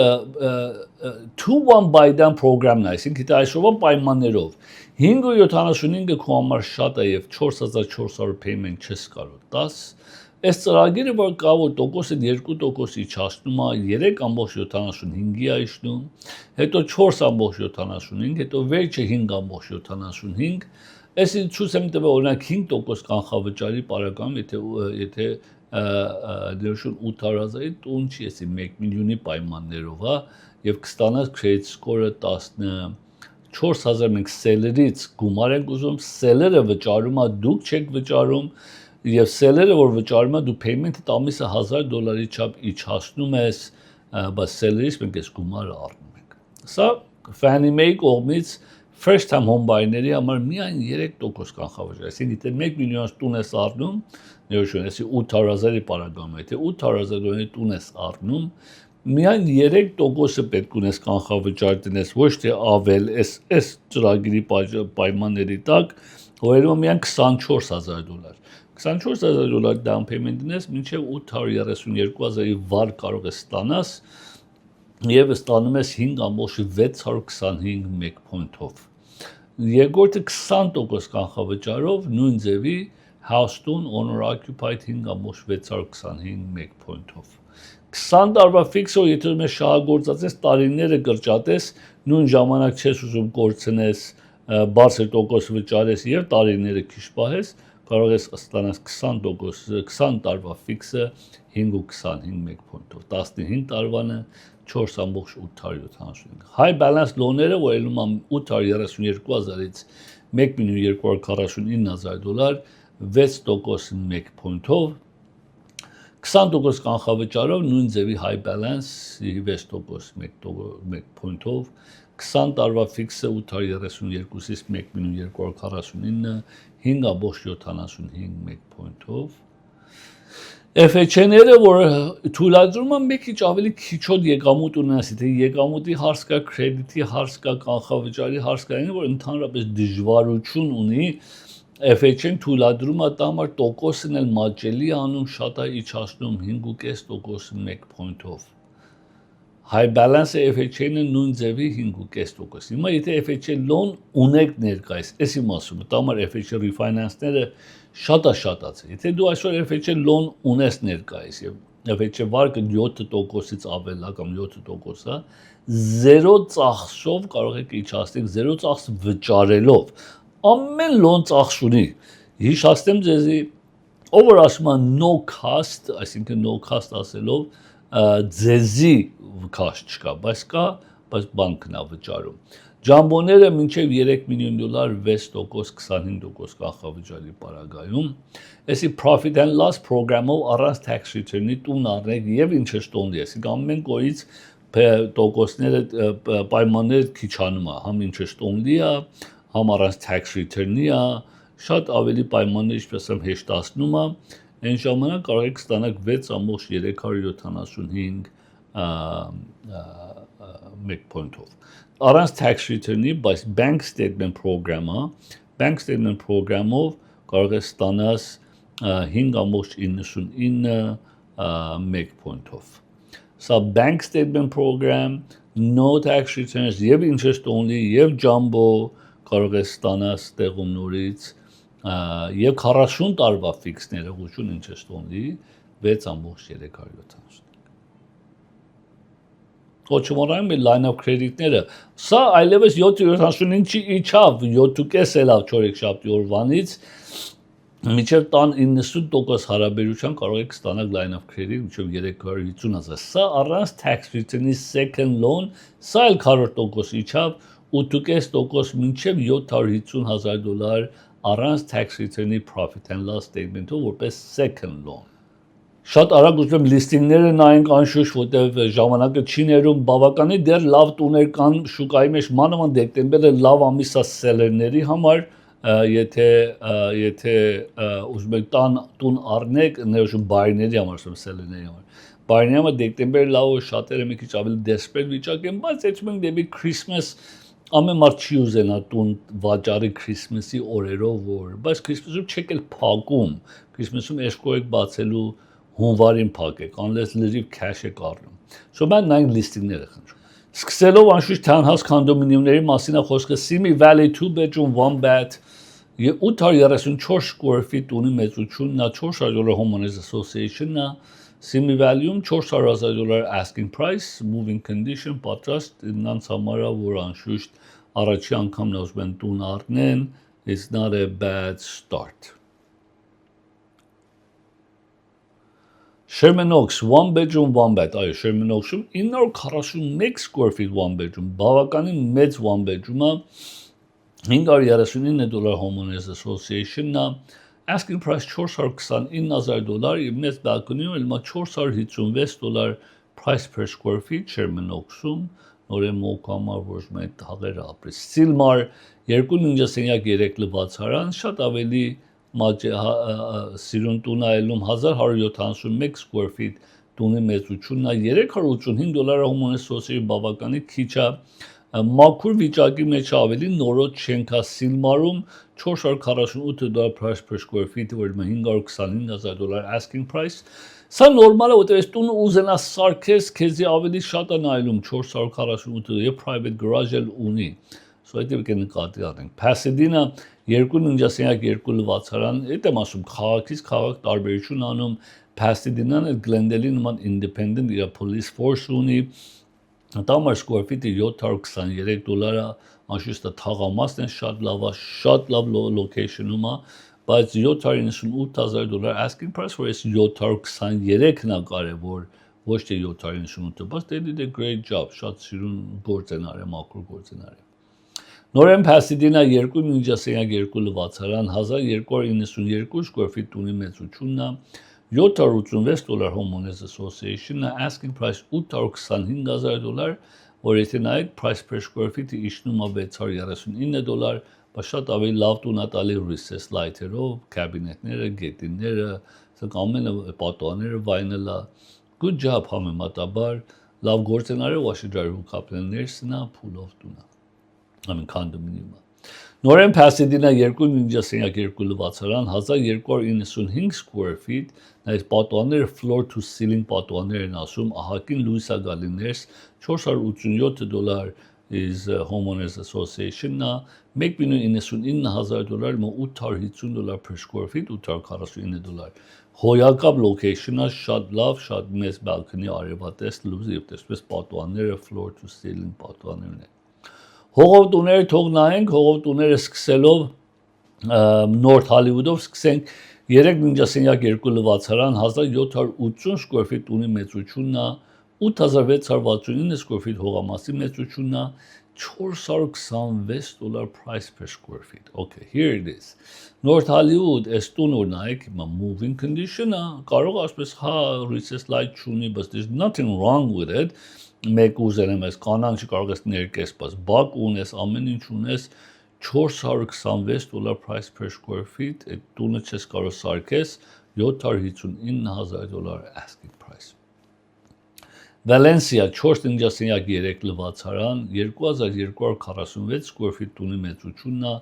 2-1 buy down program-ն է, այսինքն դա այսօրվա պայմաններով 5.75-ը քո համար շատ է եւ 4400 payment չես կարող 10 Այս ծրագիրը որ կա որ տոկոսը 2% իջացնում է 3.75-ի է իջնում, հետո 4.75, հետո վերջը 5.75, այսի ցույց եմ տվել օրինակ 5% կանխավճարի պարագայում եթե դերշուն 800,000-ի տուն չի էսի 1 միլիոնի պայմաններով, հա, եւ կստանաս credit score-ը 14,000 մենք seller-ից գումար ենք ուզում, seller-ը վճարում է, դուք չեք վճարում, եւ seller-ը որ վճարում է, դու payment-ը տամիսը $1,000 չափ իջացնում ես, բայց seller-ից մենք այս գումարը առնում ենք։ Սա Fannie Mae կողմից first time home buyer-ների համար միայն 3% կանխավճար, այսինքն եթե 1 միլիոնից տուն ես առնում, ներողություն, այսի 800,000-ի պարագայում, եթե 800,000-ի տուն ես առնում, միայն 3%-ը պետք ունես կանխավճար տնես, ոչ թե ավել, այս ծրագիրի պայմանների տակ, հորերում միայն $24,000 $24,000 down payment դնես, մինչև 832,000-ի վար կարող ես ստանաս եւ ստանում ես 5.625 մեկ պոինտով։ Երկրորդը 20% կանխավճարով նույն ձևի Houston owner occupied 5.625 մեկ պոինտով։ 20 տարվա ֆիքսը եթե ուզում ես շահագործածես տարիները կրճատես, նույն ժամանակ չես ուզում կորցնես, բարձր տոկոս վճարես եւ տարիները քիչ պահես, կարող ես ստանաս 20% 20 տարվա ֆիքսը 5.25 մեկ պոինտով, 15 տարվանը 4.875 High balance loan-ները որ ելնում են 832,000-ից 1.249,000 6% մեկ պոինտով 20% կանխավճարով նույն ձևի high balance 6% մեկ պոինտով 20 տարվա ֆիքսը 832-ից 1.249 5.75 մեկ պոինտով FHN-ները որ թույլատրում են մի քիչ ավելի քիչոտ եկամուտ ունենաս, եթե եկամուտի հարց կա, կրեդիտի հարց կա, կանխավճարի հարց կա, որ ընդհանրապես դժվարություն ունի FHN թույլատրում է տա համար տոկոսն էլ մաճելի անում շատ է իջացնում 5.5% մեկ պոինտով High balance-ը FHN-ը նույն ձևի 5.5%։ Հիմա եթե FHN loan ունեք ներկայիս, էսի մասում, դա համար FHN refinance-ները շատ-ած։ Եթե դու այսօր FHN loan ունես ներկայիս եւ FHN վարկը 7%-ից ավել է կամ 7%-ը, 0 ծախսով կարող եք իջացնել, 0 ծախս վճարելով։ Ամեն loan ծախս ունի։ Հիշեցնեմ ձեզի, ով որ ասում է no cost, այսինքն no cost ասելով ձեզի cost չկա, բայց կա, բայց բանկն է վճարում։ Ջամբոները մինչև $3 միլիոն 6% 25% կանխավճարի պարագայում, այսի profit and loss program-ով առանց tax return-ի տուն առնեք եւ interest only, այսինքն ամեն կողից տոկոսները պայմանները քիչանում է, համ interest only-ը, համ առանց tax return-ի է, շատ ավելի պայմանները ինչպես եմ հեշտացնում է, այն ժամանակ կարող եք ստանալ 6.375 մեկ պոինտով։ Առանց tax return-ի, բայց bank statement program-ով կարող ես ստանաս 5.99 մեկ պոինտով։ Սա bank statement program, no tax returns, եւ interest only, եւ jumbo կարող ես ստանաս տեղում նորից, եւ 40 տարվա fix ներողություն interest only 6.375 Ոչմորայում line of credit-ները, սա այլևս 7.75-ի իջավ, 7.5 ելավ չորեքշաբթի օրվանից, Միջև տան 90% հարաբերության կարող եք ստանալ line of credit միջև 350,000։ Սա առանց tax return-ի second loan, սա էլ 40% իջավ 8.5% մինչև $750,000 առանց tax return-ի profit and loss statement-ով որպես second loan։ Շատ արագ ուզում եմ լիստինգները նայենք անշուշտ, որտեղ ժամանակը չի ներում, բավականին դեռ լավ տուներ կան շուկայի մեջ, մանավանդ դեկտեմբերը լավ ամիս է սելերների համար, եթե ուզում եք տուն առնեք, ներողություն բայերների համար, ասում սելերների համար։ Բայերների համար դեկտեմբերը լավ ու շատերը մի քիչ ավելի դեսպերտ վիճակ են, բայց եթե մենք դեպի Christmas ամեն մարդ չի ուզենա տուն վաճառի Christmas-ի օրերով, բայց Christmas-ում չեք էլ փակում, Christmas-ում էշկո եք բացելու հունվարին փակեք, unless լրիվ cash եք առնում։ So մենք նայենք լիստինգները խնդրում։ Սկսելով անշուշտ townhouse condominium-ների մասին է խոսքը Simi Valley 2 bedroom 1 bath 834 square feet տունի մեծությունն է, $400 homeowners association-ն է, Simi Valley-ում $400,000 asking price, moving condition, պատրաստ նրանց համար է, որ անշուշտ առաջի անգամն ուզում են տուն առնեն, it's not a bad start. Sherman Oaks, 1 bedroom, 1 bath, այո, Sherman Oaks-ում 941 square feet 1 bedroom, բավականին մեծ 1 bedroom-ը, $539 homeowners association-ն է, asking price $429,000 եւ մեծ balcony-ում էլ $456 price per square feet Sherman Oaks-ում, նորեն մոկամար, որ մենք թաղերը ապրես։ Silmar 2 ննջասենյակ 3 լվացարան, շատ ավելի սիրուն տուն այլում 1171 square feet տունի մեծությունն է, $385 homeowners association բավականի քիչ է, մաքուր վիճակի մեջ ավելի նորոց շենք է Silmar-ում $448 price per square feet, որ $529,000 asking price։ Սա նորմալ է, որտեղ տունը ուզենա սարքես, քեզի ավելի շատ է նայում 448 եւ private garage էլ ունի։ So այդ դեպքը նկատի առնենք։ Pasadena 2 ննջասենյակ 2 լվացարան, այդ եմ ասում քաղաքից քաղաք տարբերություն անում, Pasadena-ն էլ Glendale-ի նման independent իր police force ունի, Տամար square feet-ը $723 է, անշուշտ թաղամասն է շատ լավ location-ում է, բայց $798,000 asking price, որ այս 723-ն է կարևոր, ոչ թե 798-ը, բայց they did a great job, շատ սիրուն գործ են արել, մաքուր գործ են արել։ Նորեն Pasadena 2 ննջասենյակ 2 լվացարան 1292 square feet տունի մեծությունն է, $786 homeowners association-ը, asking price $825,000, որ եթե նայեք price per square feet-ը իջնում է $639, բայց շատ ավելի լավ տուն է տալի recessed light-երով, կաբինետները, գետինները, սա ամենը պատուհանները վայնելա, good job համեմատաբար, լավ գործ են արել, washer dryer հուկապներն է, փուլով տունը, ամեն condominium-ը։ Նորեն Pasadena 2 ննջասենյակ 2 լվացարան 1295 square feet, նայած պատուհանները floor to ceiling պատուհաններ են ասում, ահագին լույս է գալի ներս, $487 is homeowners association-ն է, $1,99,000 $850 per square feet, $849։ Հոյակապ location-ը շատ լավ, շատ մեծ balcony արևատես լույս եւ տեսպես պատուհանները floor to ceiling պատուհաններն են։ Հողով տուները թող նայենք, հողով տուները սկսելով North Hollywood-ով սկսենք 3 ննջասենյակ 2 լվացարան 1780 square feet տունի մեծությունն է, $8,669 square feet հողամասի մեծությունն է, $426 price per square feet. Okay, here it is. North Hollywood, այս տուն որ նայեք, moving condition-ը, կարող ասպես հա recessed light չունի, but there's nothing wrong with it. Մեկ ուզենեմ ես կանանչ կարող ես ներկեսպաս, բակ ունես, ամեն ինչ ունես, $426 price per square feet, այդ տունը չես կարող սարքես, $759,000 asking price։ Valencia 4 ննջասենյակ 3 լվացարան 2246 square feet տունի մեծությունն է,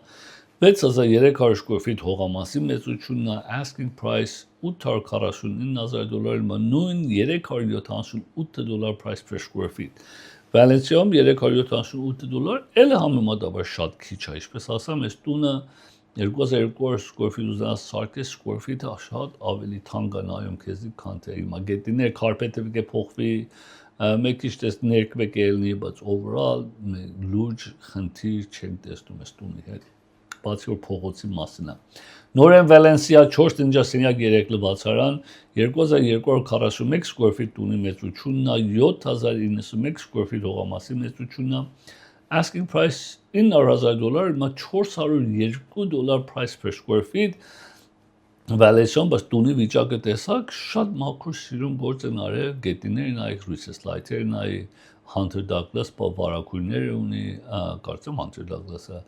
6300 square feet հողամասի մեծությունն է, asking price $849,000, նույն $378 price per square feet։ Valencia-ում $378 էլ համեմատաբար շատ քիչ է, ինչպես ասամ, այս տունը 2200 square feet ուզենաս սարքես square feet-ը շատ ավելի թանկ է նայում քեզի, քան թե հիմա գետիններ, քարպետը պետք է փոխվի, մեկ քիչ տես ներկվեք ելնի, բայց overall լուրջ խնդիր չեմ տեսնում այս տունի հետ։ բացի որ փողոցի մասին է։ Նորեն Վալենսիա 4 տնջասենյակ 3 լվացարան 2241 square feet ունի մեծությունն է, 7091 square feet հողամասի մեծությունն է, asking price $9,000, մա $402 price per square feet, Վալենսիան, բայց տունի վիճակը տեսակ, շատ մաքուր սիրուն գործ են արել, գետիներ նայեք, Reese's Lights-եր նայի, Hunter Douglas վարակույրներ ունի, կարծեմ Hunter Douglas-ը,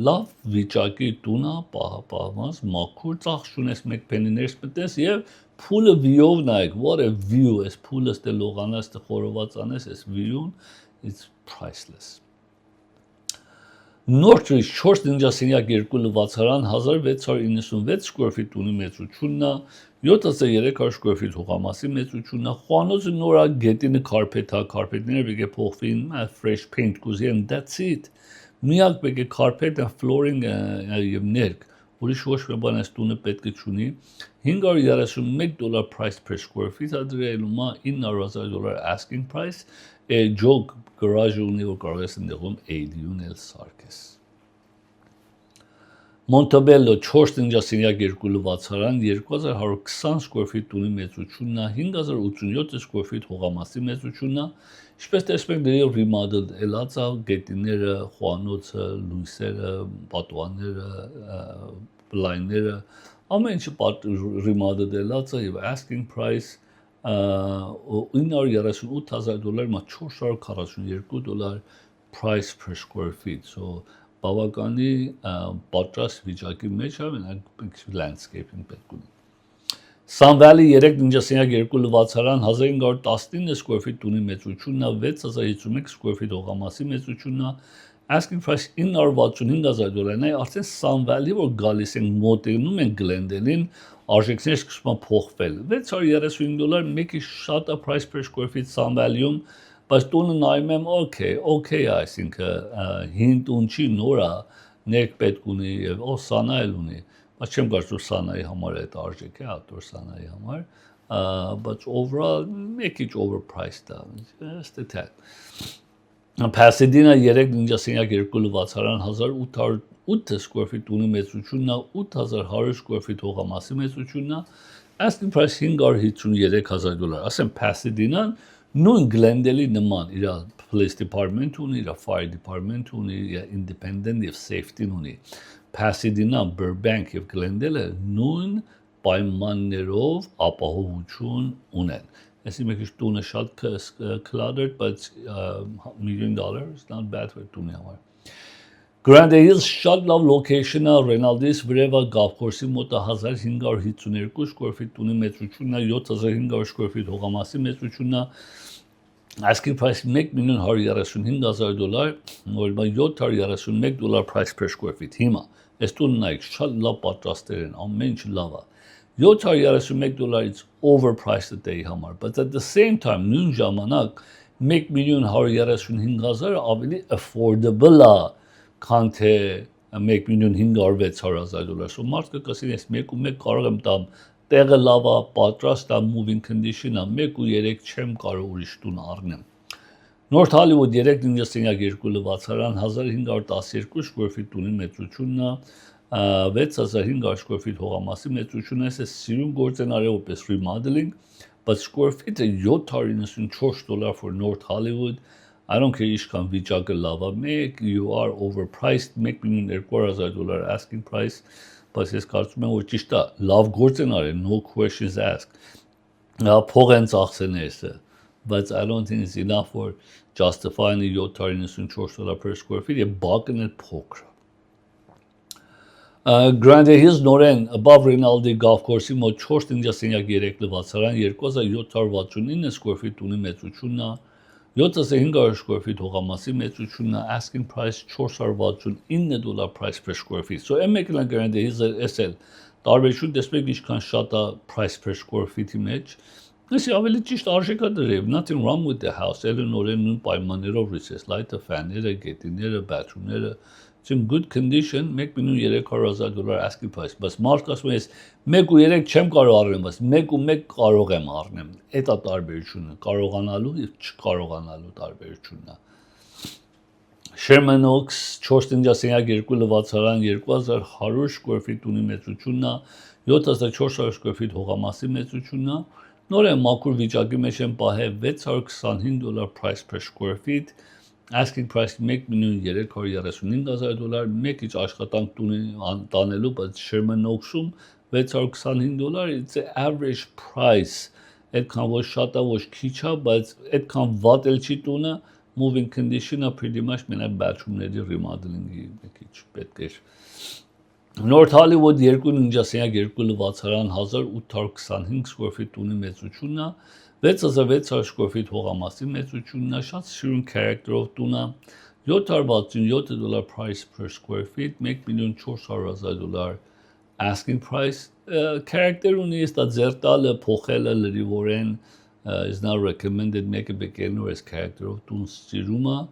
լավ վիճակի տունը, պահված, մաքուր, ծախս չունես մեկ պենիներս մտես և փուլը վիով նայեք, what a view, այս փուլը ստե լողանաս, ստե խորոված անես, այս view-ն, it's priceless։ Northridge 4 տնջասենյակ 2 լվացարան 1696 square feet ունի մեծությունն է, 7300 square feet հողամասի մեծությունն է, խոհանոցը նորա գետինը կարպետ է, կարպետները պետք է փոխվին, fresh paint կուզի and that's it։ Միակ պետք է կարպետ and flooring եւ ներք, ուրիշ ոչ մի բան այս տունը պետք է չունի, $531 price per square feet է դրելում է, $9,000 asking price, ջոգ garage ունի, որ կարող ես ընդեղում AD-ուն էլ սարքես։ Montebello 4 տնջասենյակ 2 լվացարան 2120 square feet ունի մեծությունն է, 5087 square feet հողամասի մեծությունն է, ինչպես տեսնում եք դրի remodel ելած է, գետիները, խոհանոցը, լույսերը, պատուհանները, լայները, ամեն ինչը remodel ելած է եւ asking price $938,000, մա $442 price per square feet, so բավականի պատրաստ վիճակի մեջ է, մենակ landscaping պետք ունի։ Sun Valley 3 տնջասենյակ 2 լվացարան 1519 square feet ունի մեծությունն է, 6051 square feet հողամասի մեծությունն է, asking price $965,000, նայ արդեն Sun Valley որ գալիս են մոտենում են Glendale-ին, արժեքները սկսում են փոխվել։ $635 մեկի շատ է price per square feet Sun Valley-ում, բայց տունը նայում եմ okay, այսինքն հին տուն չի նորա, ներք պետք ունի եւ սանայել ունի, բայց չեմ կարծում սանայի համար այդ արժեք է, ատոր սանայի համար, բայց overall մեկիչ overpriced է, ըստ թե։ Pasadena 3 տնջասենյակ 2 լվացարան 1808 square feet ունի մեծությունն է, 8100 square feet հողամասի մեծությունն է, asking price $553,000, ասեմ Pasadena-ն նույն Glendale-ի նման, իր police department ունի, իր fire department ունի, իր independent եւ safety-ն ունի, Pasadena, Burbank եւ Glendale-ը նույն պայմաններով ապահովություն ունեն։ Այսինքն մեկ տունը շատ cluttered, but $1 million is not bad for տունի համար։ Grand Hills շատ լավ location է, Reynoldis վրևա Golf course-ի մոտ 1552 square feet ունի մեծությունն է, 7500 square feet հողամասի մեծությունն է, asking price $1,135,000, որ $731 price per square feet։ Հիմա այս տունը նայեք, շատ լավ պատրաստեր են, ամեն ինչ լավ է։ $731 it's overpriced դեի համար, but at the same time նույն ժամանակ $1,135,000 ավելի affordable է, քան թե $1,506,000, so մարդը կասին ես 1.1 կարող եմ տամ, տեղը լավ է, պատրաստ է, moving condition է, 1.3 չեմ կարող ուրիշ տուն առնեմ։ North Hollywood 3 տնջասենյակ 2 լվացարան 1512 square feet ունի մեծությունն է, 6500 square feet հողամասի մեծությունն է, սիրուն գործ են արել որպես remodeling, but square feet-ը $794 for North Hollywood, I don't care ինչքան վիճակը լավ է, you are overpriced, $1,200,000 asking price, բայց ես կարծում եմ, որ ճիշտ է, լավ գործ են արել, no questions asked, փող են ծախսեն էսը, բայց I don't think it's enough for justifying $794 per square feet, եւ բակն էլ փոքր է։ Grand Hills նորեն above Rinaldi Golf course-ի մոտ 4 տնջասենյակ 3 լվացարան 2769 square feet ունի մեծությունն է, 7500 square feet հողամասի մեծությունն է, asking price $469 price per square feet, so M1 Grand Hills-ը էսել տարբերություն տեսնեք ինչքան շատ է price per square feet-ի մեջ, Այսի ավելի ճիշտ արժեք է դրել, nothing wrong with the house, ելը նորեն նույն պայմաններով Reese's Lights-ը, ֆանները, գետիները, bathroom-ները, it's in good condition, $1,300,000 asking price, բայց մարդ ասում ես 1.3 չեմ կարող առնեմ, բայց 1.1 կարող եմ առնեմ, այդ է տարբերությունը, կարողանալու եւ չկարողանալու տարբերությունն է։ Sherman Oaks 4.2 լվացարան 2100 square feet ունի մեծությունն է, 7400 square feet հողամասի մեծությունն է, նոր է մաքուր վիճակի մեջ են պահել $625 price per square feet, asking price $1,335,000, մեկ իջ աշխատանք տունի տանելու, բայց Sherman Oaks-ում $625, it's an average price, այդքան ոչ շատ է, ոչ քիչ է, բայց այդքան վատ էլ չի տունը, moving condition-ը pretty much մենակ բացումների remodeling-ի մեկ քիչ պետք էր։ North Hollywood 2.2 լվացարան 1825 square feet ունի մեծությունն է, 6600 square feet հողամասի մեծությունն է, շատ սիրուն character-ով տունը, $767 price per square feet, $1,400,000 asking price, character ունի, ստա ձերտալը, փոխելը լրիվորեն is not recommended make a beginner as character of տուն սիրումը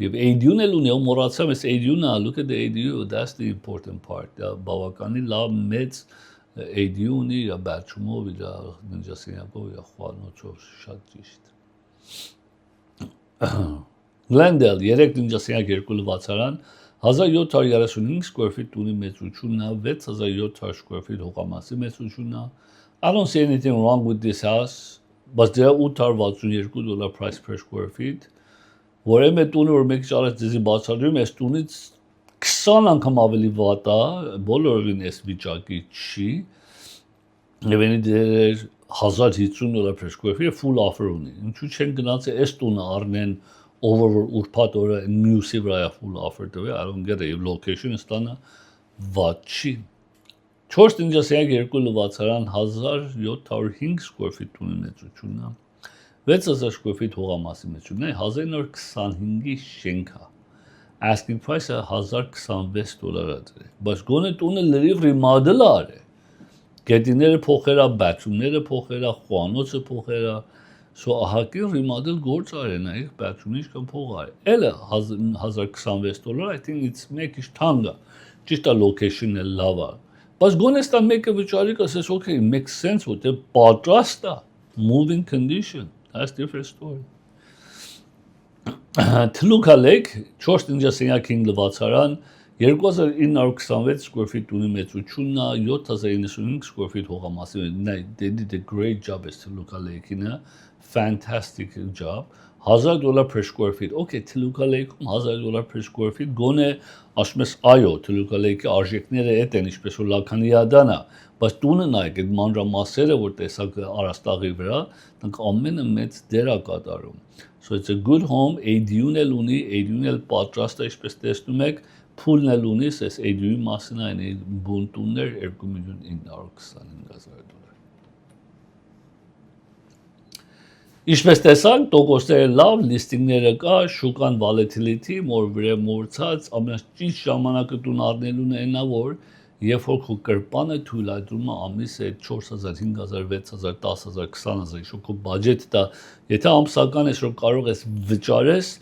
եւ ADU-ն էլ ունի, մոռացամ ես ADU-ն է, look at the ADU, that's the important part, բավականին լավ մեծ ADU ունի, իր բացումով, իր ննջասենյակով, իր խոհանոցով, շատ ճիշտ։ Glendale 3.2 լվացարան 1735 square feet ունի մեծությունն է, 6700 square feet հողամասի մեծությունն է, I don't see anything wrong with this house, բայց դրա $862 price per square feet, որեմ է տունը, որ մեկ ճարած ձեզի բացադրում, ես տունից 20 անգամ ավելի վատ է, բոլորովին ես վիճակի չի, եւ ենի դեր $1050 per square feet, full offer ունի, ինչու չեն գնացել այս տունը առնեն, over որ ուրբաթ օրը մյուսի վրա full offer տվի, I don't get it, location-ը ստանը վատ չի։ 4.2 լվացարան 1705 square feet ունի մեծությունն է, 6000 square feet հողամասի մեծությունն է, 1925-ի շենք է, asking price-ը $1026 է, բայց գոնե տունը լրիվ remodel է, գետիները փոխել է, բացումները փոխել է, խոհանոցը փոխել է, so ահագին remodel գործ արել, նայեք բացումն ինչքան փող արել, էլը $1026, I think it's մեկ ինչ թանկ է, ճիշտ է location-ը լավ է, բայց գոնե ստա մեկը վճարի կասես, okay, makes sense, որտեղ պատրաստ է, moving condition, that's different story։ Toluca Lake 4.5 լվացարան 2926 square feet ունի մեծությունն է, 7095 square feet հողամասի, they did a great job as Toluca Lake-ին, fantastic job, $1000 per square feet, okay, Toluca Lake-ում $1000 per square feet, գոնե ասում ես այո, Toluca Lake-ի արժեքները էդ են, ինչպես որ Լաքանիադան է, բայց տունը նայեք, այդ մանրամասերը, որ տեսակ Արաստաղի վրա, դրանք ամենը մեծ դեր է կատարում։ So it's a good home, ADU-ն էլ ունի, ADU-ն էլ պատրաստ է, ինչպես տեսնում եք, փուլն էլ ունի, այս ADU-ի մասին այն բուն տուններ $2,925,000։ Ինչպես տեսանք, տոկոսները լավ, լիստինգները կա, շուկան volatility, որ վրեմորցած, ամենաճիշտ ժամանակը տուն առնելուն է նա, որ երբ որ քո կրպանը թույլատրում է ամիսը 4000, 5000, 6000, 10000, 20000, ինչ քո բյուջետը դա, եթե ամսական ես որ կարող ես վճարես,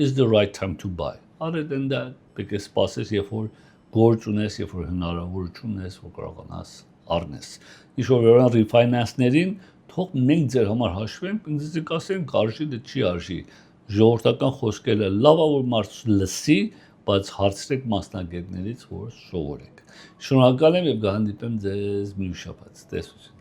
is the right time to buy։ Other than that, պետք է սպասես, երբ որ գործ ունես, երբ որ հնարավորություն ունես, որ կարողանաս առնես։ Ինչ որ refinance-ներին թող մենք ձեր համար հաշվենք, ինձ կասենք արժի դե չի արժի։ Ժողովրդական խոսքերը լավ է որ մարդ լսի, բայց հարցրեք մասնագետներից, որ սովորեք։ Շնորհակալ եմ եւ կհանդիպեմ ձեզ մյուս շաբաթ։ Տեսություն։